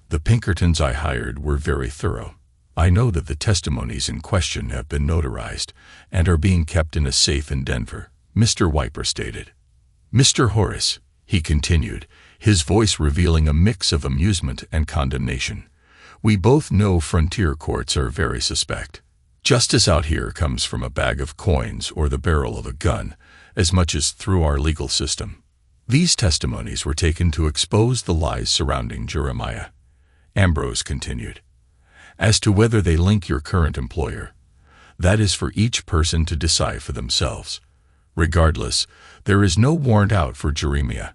The Pinkertons I hired were very thorough. I know that the testimonies in question have been notarized and are being kept in a safe in Denver, Mr. Wypra stated. Mr. Horace, he continued, his voice revealing a mix of amusement and condemnation. We both know frontier courts are very suspect. Justice out here comes from a bag of coins or the barrel of a gun, as much as through our legal system. These testimonies were taken to expose the lies surrounding Jeremiah. Ambrose continued. As to whether they link your current employer, that is for each person to decide for themselves. Regardless, there is no warrant out for Jeremiah,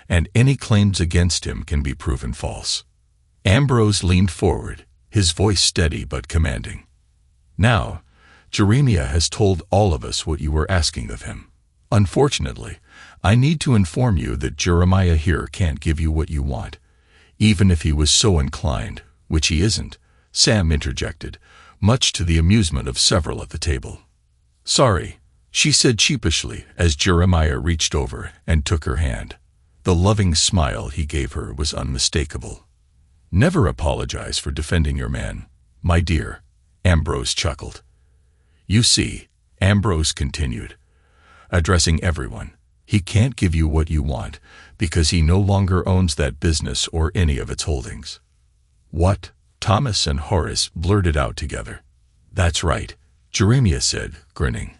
and any claims against him can be proven false. Ambrose leaned forward, his voice steady but commanding. Now, Jeremiah has told all of us what you were asking of him. Unfortunately, I need to inform you that Jeremiah here can't give you what you want, even if he was so inclined, which he isn't, Sam interjected, much to the amusement of several at the table. Sorry, she said sheepishly as Jeremiah reached over and took her hand. The loving smile he gave her was unmistakable. Never apologize for defending your man, my dear, Ambrose chuckled. You see, Ambrose continued, addressing everyone, he can't give you what you want because he no longer owns that business or any of its holdings. What? Thomas and Horace blurted out together. That's right, Jeremiah said, grinning.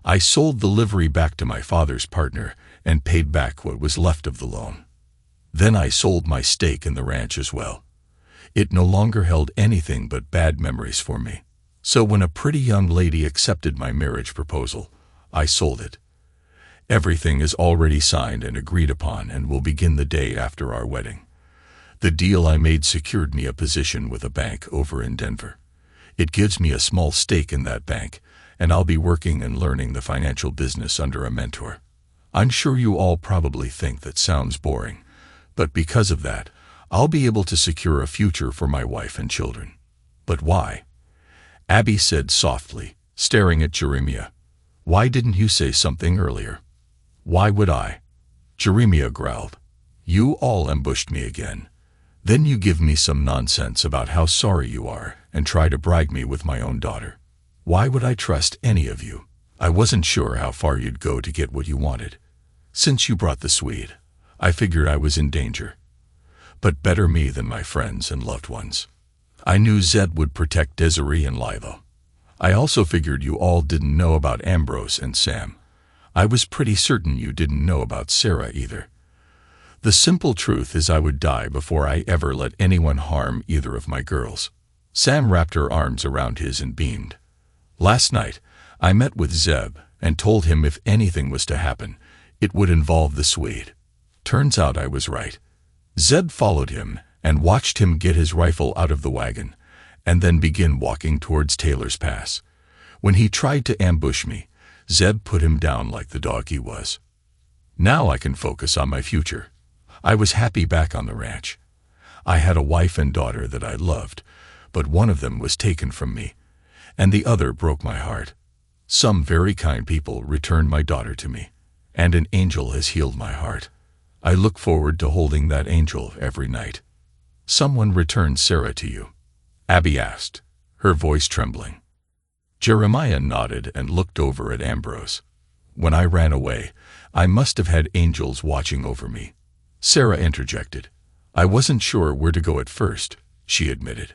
I sold the livery back to my father's partner and paid back what was left of the loan. Then I sold my stake in the ranch as well. It no longer held anything but bad memories for me. So when a pretty young lady accepted my marriage proposal, I sold it. Everything is already signed and agreed upon and will begin the day after our wedding. The deal I made secured me a position with a bank over in Denver. It gives me a small stake in that bank, and I'll be working and learning the financial business under a mentor. I'm sure you all probably think that sounds boring, but because of that, I'll be able to secure a future for my wife and children. But why? Abby said softly, staring at Jeremiah. Why didn't you say something earlier? Why would I? Jeremiah growled. You all ambushed me again. Then you give me some nonsense about how sorry you are and try to brag me with my own daughter. Why would I trust any of you? I wasn't sure how far you'd go to get what you wanted. Since you brought the Swede, I figured I was in danger. But better me than my friends and loved ones. I knew Zed would protect Desiree and Lilo. I also figured you all didn't know about Ambrose and Sam. I was pretty certain you didn't know about Sarah either. The simple truth is I would die before I ever let anyone harm either of my girls. Sam wrapped her arms around his and beamed. Last night, I met with Zeb, and told him if anything was to happen, it would involve the Swede. Turns out I was right. Zeb followed him and watched him get his rifle out of the wagon, and then begin walking towards Taylor's Pass. When he tried to ambush me, Zeb put him down like the dog he was. Now I can focus on my future. I was happy back on the ranch. I had a wife and daughter that I loved, but one of them was taken from me, and the other broke my heart. Some very kind people returned my daughter to me, and an angel has healed my heart. I look forward to holding that angel every night. Someone returned Sarah to you? Abby asked, her voice trembling. Jeremiah nodded and looked over at Ambrose. When I ran away, I must have had angels watching over me. Sarah interjected. I wasn't sure where to go at first, she admitted.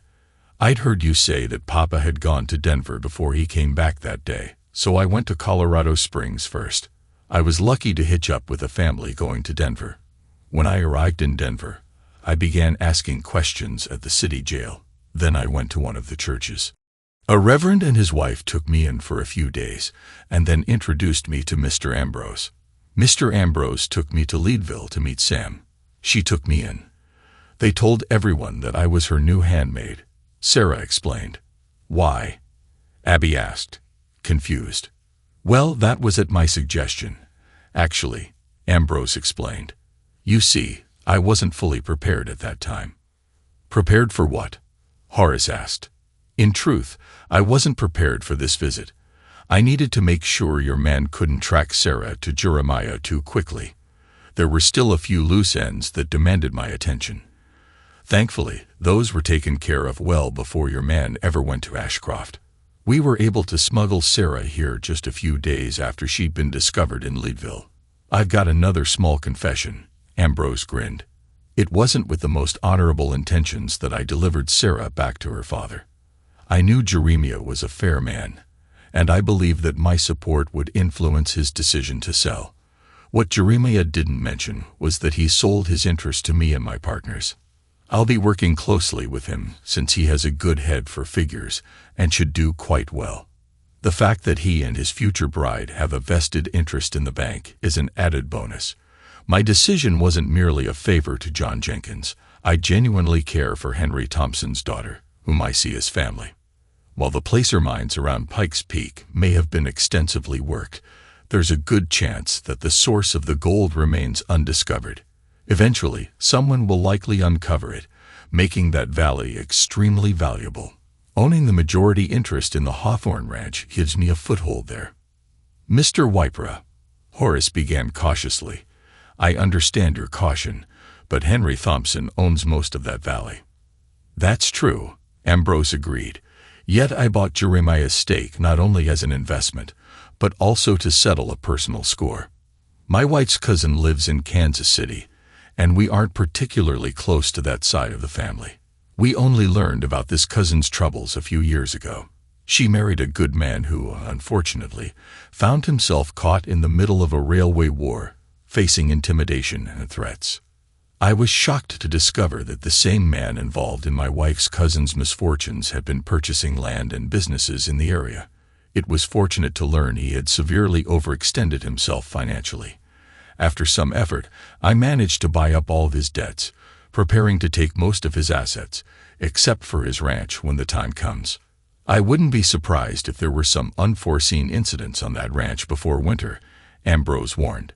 I'd heard you say that Papa had gone to Denver before he came back that day, so I went to Colorado Springs first. I was lucky to hitch up with a family going to Denver. When I arrived in Denver, I began asking questions at the city jail. Then I went to one of the churches. A reverend and his wife took me in for a few days and then introduced me to Mr. Ambrose. Mr. Ambrose took me to Leadville to meet Sam. She took me in. They told everyone that I was her new handmaid, Sarah explained. Why? Abby asked, confused. Well, that was at my suggestion. Actually, Ambrose explained. You see, I wasn't fully prepared at that time. Prepared for what? Horace asked. In truth, I wasn't prepared for this visit. I needed to make sure your man couldn't track Sarah to Jeremiah too quickly. There were still a few loose ends that demanded my attention. Thankfully, those were taken care of well before your man ever went to Ashcroft. We were able to smuggle Sarah here just a few days after she'd been discovered in Leadville. I've got another small confession, Ambrose grinned. It wasn't with the most honorable intentions that I delivered Sarah back to her father. I knew Jeremiah was a fair man, and I believed that my support would influence his decision to sell. What Jeremiah didn't mention was that he sold his interest to me and my partners. I'll be working closely with him since he has a good head for figures and should do quite well. The fact that he and his future bride have a vested interest in the bank is an added bonus. My decision wasn't merely a favor to John Jenkins. I genuinely care for Henry Thompson's daughter, whom I see as family. While the placer mines around Pikes Peak may have been extensively worked, there's a good chance that the source of the gold remains undiscovered. Eventually, someone will likely uncover it, making that valley extremely valuable. Owning the majority interest in the Hawthorne Ranch gives me a foothold there. Mr. Wipera, Horace began cautiously, I understand your caution, but Henry Thompson owns most of that valley. That's true, Ambrose agreed. Yet I bought Jeremiah's stake not only as an investment, but also to settle a personal score. My wife's cousin lives in Kansas City, and we aren't particularly close to that side of the family. We only learned about this cousin's troubles a few years ago. She married a good man who, unfortunately, found himself caught in the middle of a railway war, facing intimidation and threats. I was shocked to discover that the same man involved in my wife's cousin's misfortunes had been purchasing land and businesses in the area. It was fortunate to learn he had severely overextended himself financially. After some effort, I managed to buy up all of his debts, preparing to take most of his assets, except for his ranch when the time comes. I wouldn't be surprised if there were some unforeseen incidents on that ranch before winter, Ambrose warned.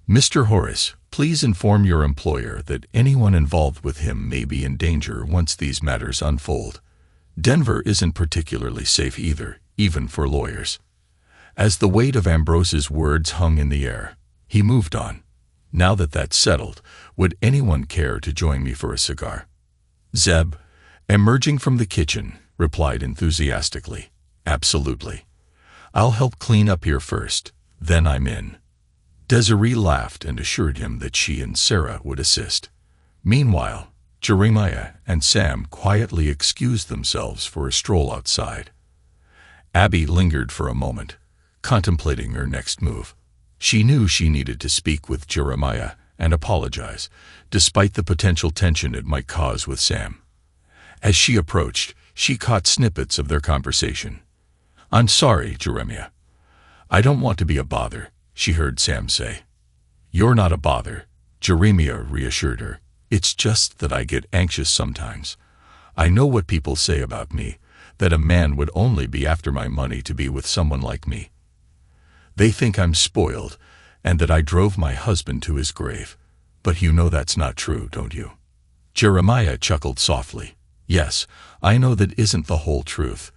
Mr. Horace, please inform your employer that anyone involved with him may be in danger once these matters unfold. Denver isn't particularly safe either, even for lawyers. As the weight of Ambrose's words hung in the air, he moved on. Now that that's settled, would anyone care to join me for a cigar? Zeb, emerging from the kitchen, replied enthusiastically, Absolutely. I'll help clean up here first, then I'm in. Desiree laughed and assured him that she and Sarah would assist. Meanwhile, Jeremiah and Sam quietly excused themselves for a stroll outside. Abby lingered for a moment, contemplating her next move. She knew she needed to speak with Jeremiah and apologize, despite the potential tension it might cause with Sam. As she approached, she caught snippets of their conversation. I'm sorry, Jeremiah. "I don't want to be a bother," she heard Sam say. "You're not a bother," Jeremiah reassured her. "It's just that I get anxious sometimes. I know what people say about me, that a man would only be after my money to be with someone like me. They think I'm spoiled, and that I drove my husband to his grave. But you know that's not true, don't you?" Jeremiah chuckled softly. "Yes, I know that isn't the whole truth,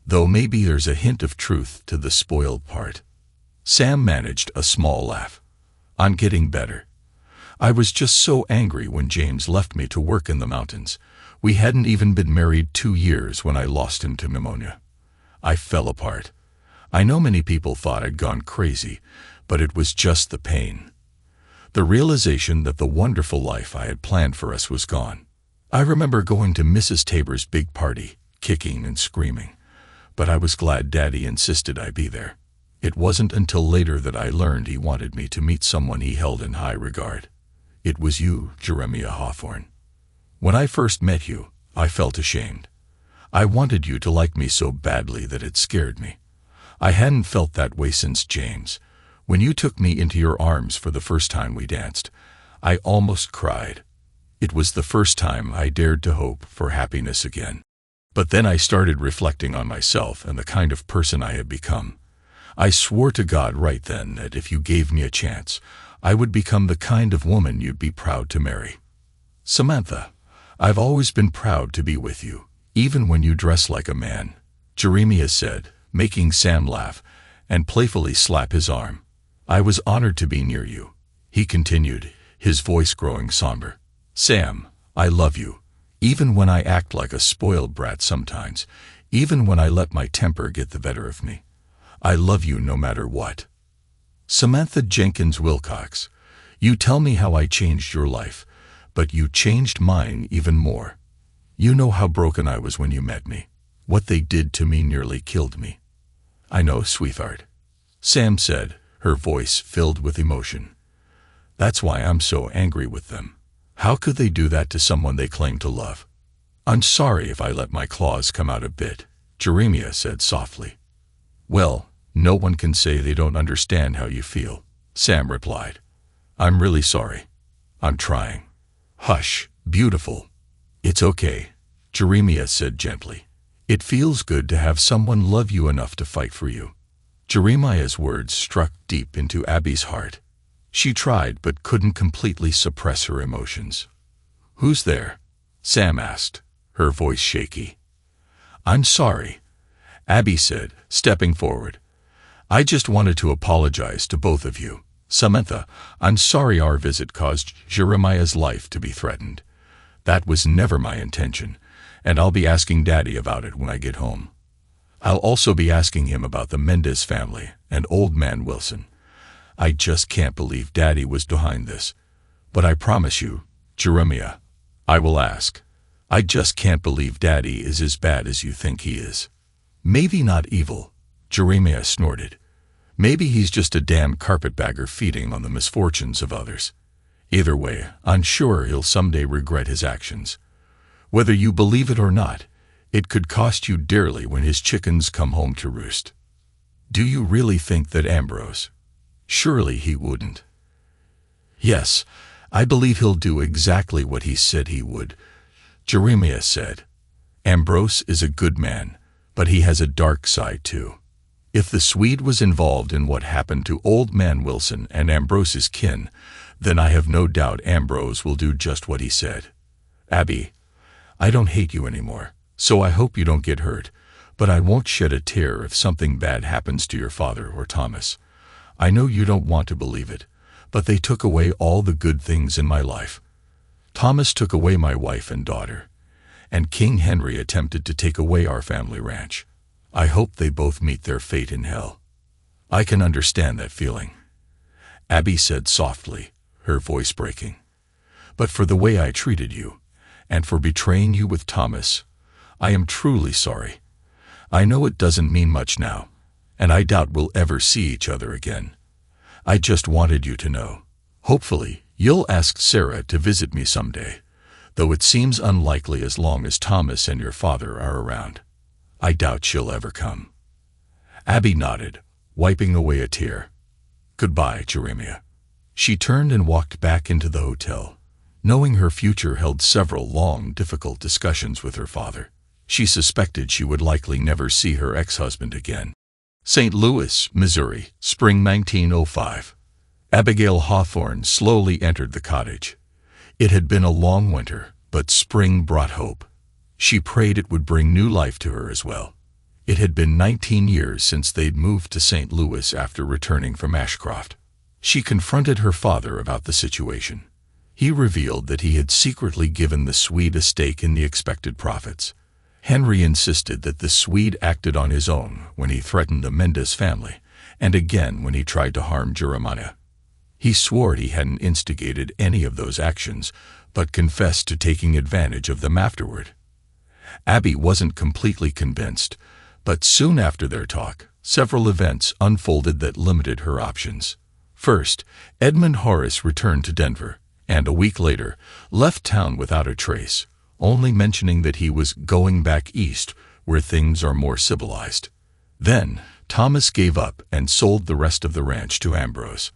though maybe there's a hint of truth to the spoiled part." Sam managed a small laugh. "I'm getting better. I was just so angry when James left me to work in the mountains. We hadn't even been married 2 years when I lost him to pneumonia. I fell apart. I know many people thought I'd gone crazy, but it was just the pain. The realization that the wonderful life I had planned for us was gone. I remember going to Mrs. Tabor's big party, kicking and screaming, but I was glad Daddy insisted I be there. It wasn't until later that I learned he wanted me to meet someone he held in high regard. It was you, Jeremiah Hawthorne. When I first met you, I felt ashamed. I wanted you to like me so badly that it scared me. I hadn't felt that way since James. When you took me into your arms for the first time we danced, I almost cried. It was the first time I dared to hope for happiness again. But then I started reflecting on myself and the kind of person I had become. I swore to God right then that if you gave me a chance, I would become the kind of woman you'd be proud to marry. Samantha, I've always been proud to be with you, even when you dress like a man," Jeremiah said, making Sam laugh and playfully slap his arm. "I was honored to be near you," he continued, his voice growing somber. "Sam, I love you, even when I act like a spoiled brat sometimes, even when I let my temper get the better of me. I love you no matter what." Samantha Jenkins Wilcox, you tell me how I changed your life, but you changed mine even more. You know how broken I was when you met me. What they did to me nearly killed me. "I know, sweetheart," Sam said, her voice filled with emotion. "That's why I'm so angry with them. How could they do that to someone they claim to love?" "I'm sorry if I let my claws come out a bit," Jeremiah said softly. "Well, no one can say they don't understand how you feel," Sam replied. "I'm really sorry. I'm trying." "Hush, beautiful. It's okay," Jeremiah said gently. "It feels good to have someone love you enough to fight for you." Jeremiah's words struck deep into Abby's heart. She tried but couldn't completely suppress her emotions. "Who's there?" Sam asked, her voice shaky. "I'm sorry," Abby said, stepping forward. "I just wanted to apologize to both of you. Samantha, I'm sorry our visit caused Jeremiah's life to be threatened. That was never my intention, and I'll be asking Daddy about it when I get home. I'll also be asking him about the Mendez family and old man Wilson. I just can't believe Daddy was behind this. But I promise you, Jeremiah, I will ask. I just can't believe Daddy is as bad as you think he is." "Maybe not evil," Jeremiah snorted. "Maybe he's just a damn carpetbagger feeding on the misfortunes of others. Either way, I'm sure he'll someday regret his actions. Whether you believe it or not, it could cost you dearly when his chickens come home to roost." "Do you really think that Ambrose? Surely he wouldn't." "Yes, I believe he'll do exactly what he said he would," Jeremiah said. "Ambrose is a good man, but he has a dark side too. If the Swede was involved in what happened to old man Wilson and Ambrose's kin, then I have no doubt Ambrose will do just what he said. Abby, I don't hate you anymore, so I hope you don't get hurt, but I won't shed a tear if something bad happens to your father or Thomas. I know you don't want to believe it, but they took away all the good things in my life. Thomas took away my wife and daughter, and King Henry attempted to take away our family ranch. I hope they both meet their fate in hell. I can understand that feeling," Abby said softly, her voice breaking. "But for the way I treated you, and for betraying you with Thomas, I am truly sorry. I know it doesn't mean much now, and I doubt we'll ever see each other again. I just wanted you to know. Hopefully, you'll ask Sarah to visit me someday, though it seems unlikely as long as Thomas and your father are around. I doubt she'll ever come." Abby nodded, wiping away a tear. "Goodbye, Jeremiah." She turned and walked back into the hotel, knowing her future held several long, difficult discussions with her father. She suspected she would likely never see her ex-husband again. St. Louis, Missouri, spring 1905. Abigail Hawthorne slowly entered the cottage. It had been a long winter, but spring brought hope. She prayed it would bring new life to her as well. It had been 19 years since they'd moved to St. Louis after returning from Ashcroft. She confronted her father about the situation. He revealed that he had secretly given the Swede a stake in the expected profits. Henry insisted that the Swede acted on his own when he threatened the Mendez family, and again when he tried to harm Jeremiah. He swore he hadn't instigated any of those actions, but confessed to taking advantage of them afterward. Abby wasn't completely convinced, but soon after their talk, several events unfolded that limited her options. First, Edmund Horace returned to Denver, and a week later, left town without a trace, only mentioning that he was going back east, where things are more civilized. Then, Thomas gave up and sold the rest of the ranch to Ambrose.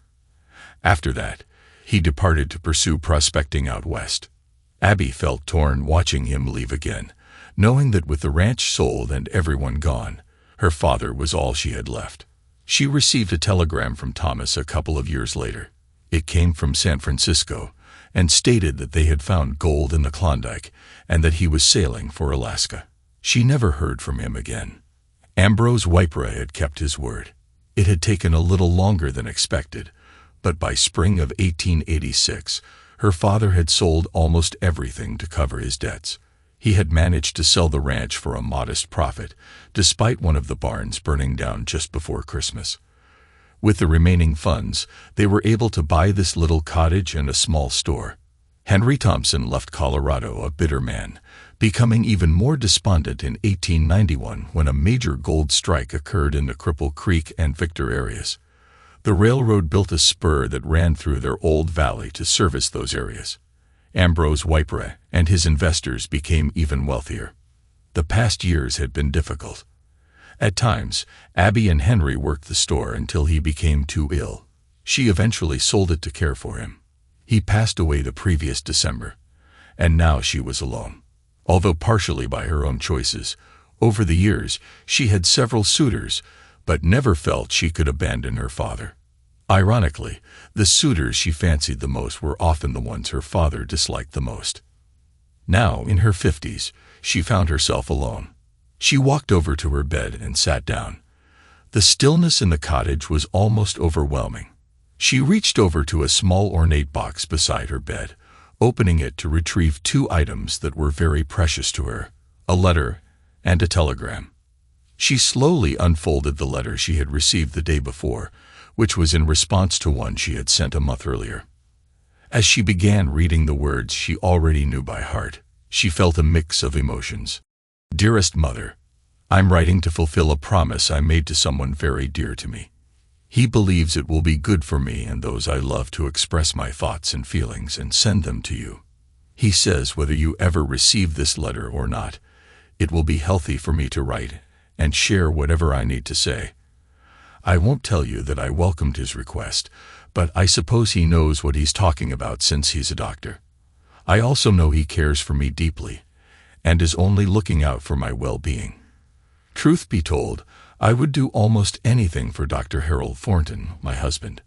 After that, he departed to pursue prospecting out west. Abby felt torn watching him leave again, knowing that with the ranch sold and everyone gone, her father was all she had left. She received a telegram from Thomas a couple of years later. It came from San Francisco and stated that they had found gold in the Klondike and that he was sailing for Alaska. She never heard from him again. Ambrose Wypra had kept his word. It had taken a little longer than expected, but by spring of 1886, her father had sold almost everything to cover his debts. He had managed to sell the ranch for a modest profit, despite one of the barns burning down just before Christmas. With the remaining funds, they were able to buy this little cottage and a small store. Henry Thompson left Colorado a bitter man, becoming even more despondent in 1891 when a major gold strike occurred in the Cripple Creek and Victor areas. The railroad built a spur that ran through their old valley to service those areas. Ambrose Wypra and his investors became even wealthier. The past years had been difficult. At times, Abby and Henry worked the store until he became too ill. She eventually sold it to care for him. He passed away the previous December, and now she was alone. Although partially by her own choices, over the years she had several suitors, but never felt she could abandon her father. Ironically, the suitors she fancied the most were often the ones her father disliked the most. Now, in her 50s, she found herself alone. She walked over to her bed and sat down. The stillness in the cottage was almost overwhelming. She reached over to a small ornate box beside her bed, opening it to retrieve two items that were very precious to her, a letter and a telegram. She slowly unfolded the letter she had received the day before, which was in response to one she had sent a month earlier. As she began reading the words she already knew by heart, she felt a mix of emotions. "Dearest Mother, I'm writing to fulfill a promise I made to someone very dear to me. He believes it will be good for me and those I love to express my thoughts and feelings and send them to you. He says whether you ever receive this letter or not, it will be healthy for me to write and share whatever I need to say. I won't tell you that I welcomed his request, but I suppose he knows what he's talking about since he's a doctor. I also know he cares for me deeply and is only looking out for my well-being. Truth be told, I would do almost anything for Dr. Harold Thornton, my husband.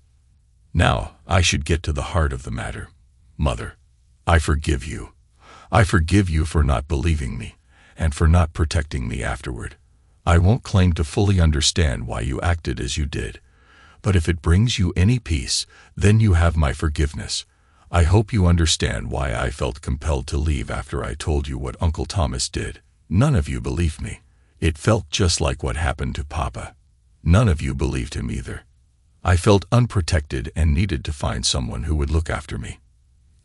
Now, I should get to the heart of the matter. Mother, I forgive you. I forgive you for not believing me and for not protecting me afterward. I won't claim to fully understand why you acted as you did, but if it brings you any peace, then you have my forgiveness. I hope you understand why I felt compelled to leave after I told you what Uncle Thomas did. None of you believed me. It felt just like what happened to Papa. None of you believed him either. I felt unprotected and needed to find someone who would look after me.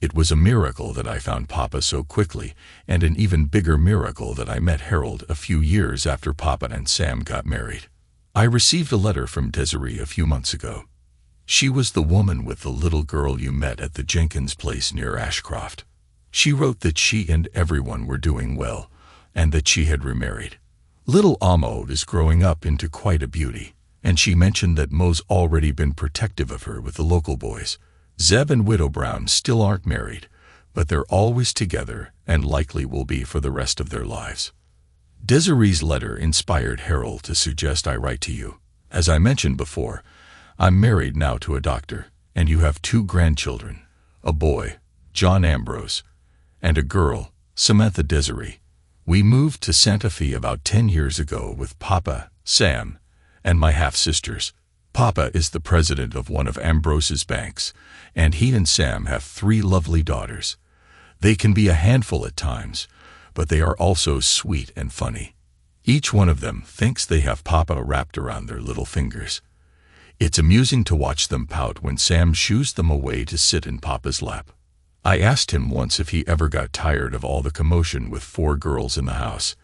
It was a miracle that I found Papa so quickly, and an even bigger miracle that I met Harold a few years after Papa and Sam got married. I received a letter from Desiree a few months ago. She was the woman with the little girl you met at the Jenkins place near Ashcroft. She wrote that she and everyone were doing well, and that she had remarried. Little Ahmad is growing up into quite a beauty. and she mentioned that Mo's already been protective of her with the local boys. Zeb and Widow Brown still aren't married, but they're always together and likely will be for the rest of their lives. Desiree's letter inspired Harold to suggest I write to you. As I mentioned before, I'm married now to a doctor, and you have 2 grandchildren, a boy, John Ambrose, and a girl, Samantha Desiree. We moved to Santa Fe about 10 years ago with Papa, Sam, and my half-sisters. Papa is the president of one of Ambrose's banks, and he and Sam have 3 lovely daughters. They can be a handful at times, but they are also sweet and funny. Each one of them thinks they have Papa wrapped around their little fingers. It's amusing to watch them pout when Sam shoos them away to sit in Papa's lap. I asked him once if he ever got tired of all the commotion with 4 girls in the house.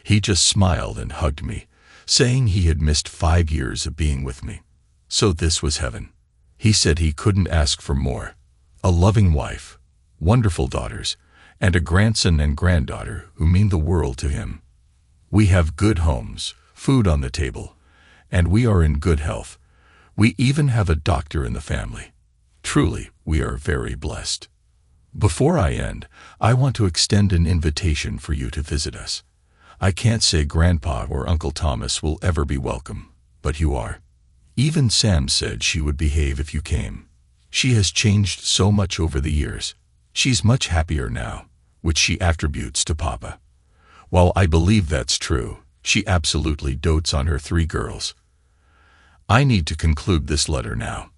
He just smiled and hugged me, saying he had missed 5 years of being with me. So this was heaven. He said he couldn't ask for more. A loving wife, wonderful daughters, and a grandson and granddaughter who mean the world to him. We have good homes, food on the table, and we are in good health. We even have a doctor in the family. Truly, we are very blessed. Before I end, I want to extend an invitation for you to visit us. I can't say Grandpa or Uncle Thomas will ever be welcome, but you are. Even Sam said she would behave if you came. She has changed so much over the years. She's much happier now, which she attributes to Papa. While I believe that's true, she absolutely dotes on her 3 girls. I need to conclude this letter now.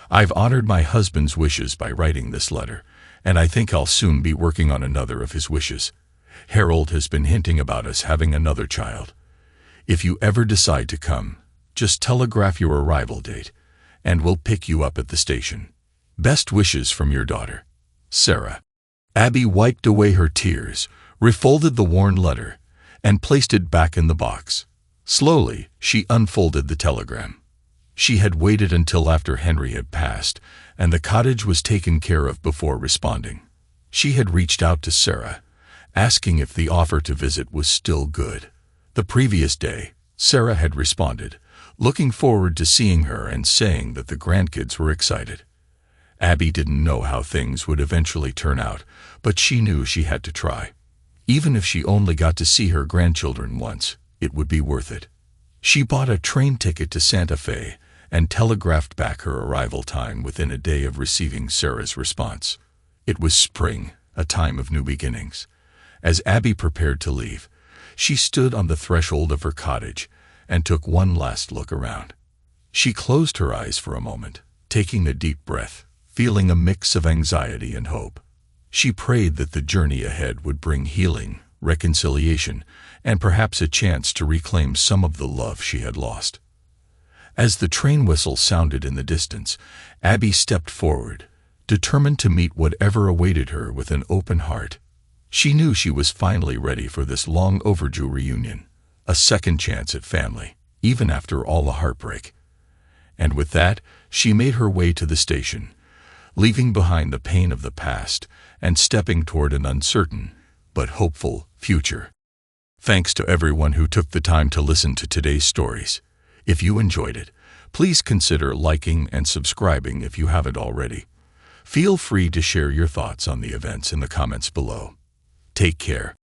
I've honored my husband's wishes by writing this letter, and I think I'll soon be working on another of his wishes. Harold has been hinting about us having another child. If you ever decide to come, just telegraph your arrival date, and we'll pick you up at the station. Best wishes from your daughter, Sarah. Abby wiped away her tears, refolded the worn letter, and placed it back in the box. Slowly, she unfolded the telegram. She had waited until after Henry had passed, and the cottage was taken care of before responding. She had reached out to Sarah, asking if the offer to visit was still good. The previous day, Sarah had responded, looking forward to seeing her and saying that the grandkids were excited. Abby didn't know how things would eventually turn out, but she knew she had to try. Even if she only got to see her grandchildren once, it would be worth it. She bought a train ticket to Santa Fe and telegraphed back her arrival time within a day of receiving Sarah's response. It was spring, a time of new beginnings. As Abby prepared to leave, she stood on the threshold of her cottage and took one last look around. She closed her eyes for a moment, taking a deep breath, feeling a mix of anxiety and hope. She prayed that the journey ahead would bring healing, reconciliation, and perhaps a chance to reclaim some of the love she had lost. As the train whistle sounded in the distance, Abby stepped forward, determined to meet whatever awaited her with an open heart. She knew she was finally ready for this long-overdue reunion, a second chance at family, even after all the heartbreak. And with that, she made her way to the station, leaving behind the pain of the past and stepping toward an uncertain but hopeful future. Thanks to everyone who took the time to listen to today's stories. If you enjoyed it, please consider liking and subscribing if you haven't already. Feel free to share your thoughts on the events in the comments below. Take care.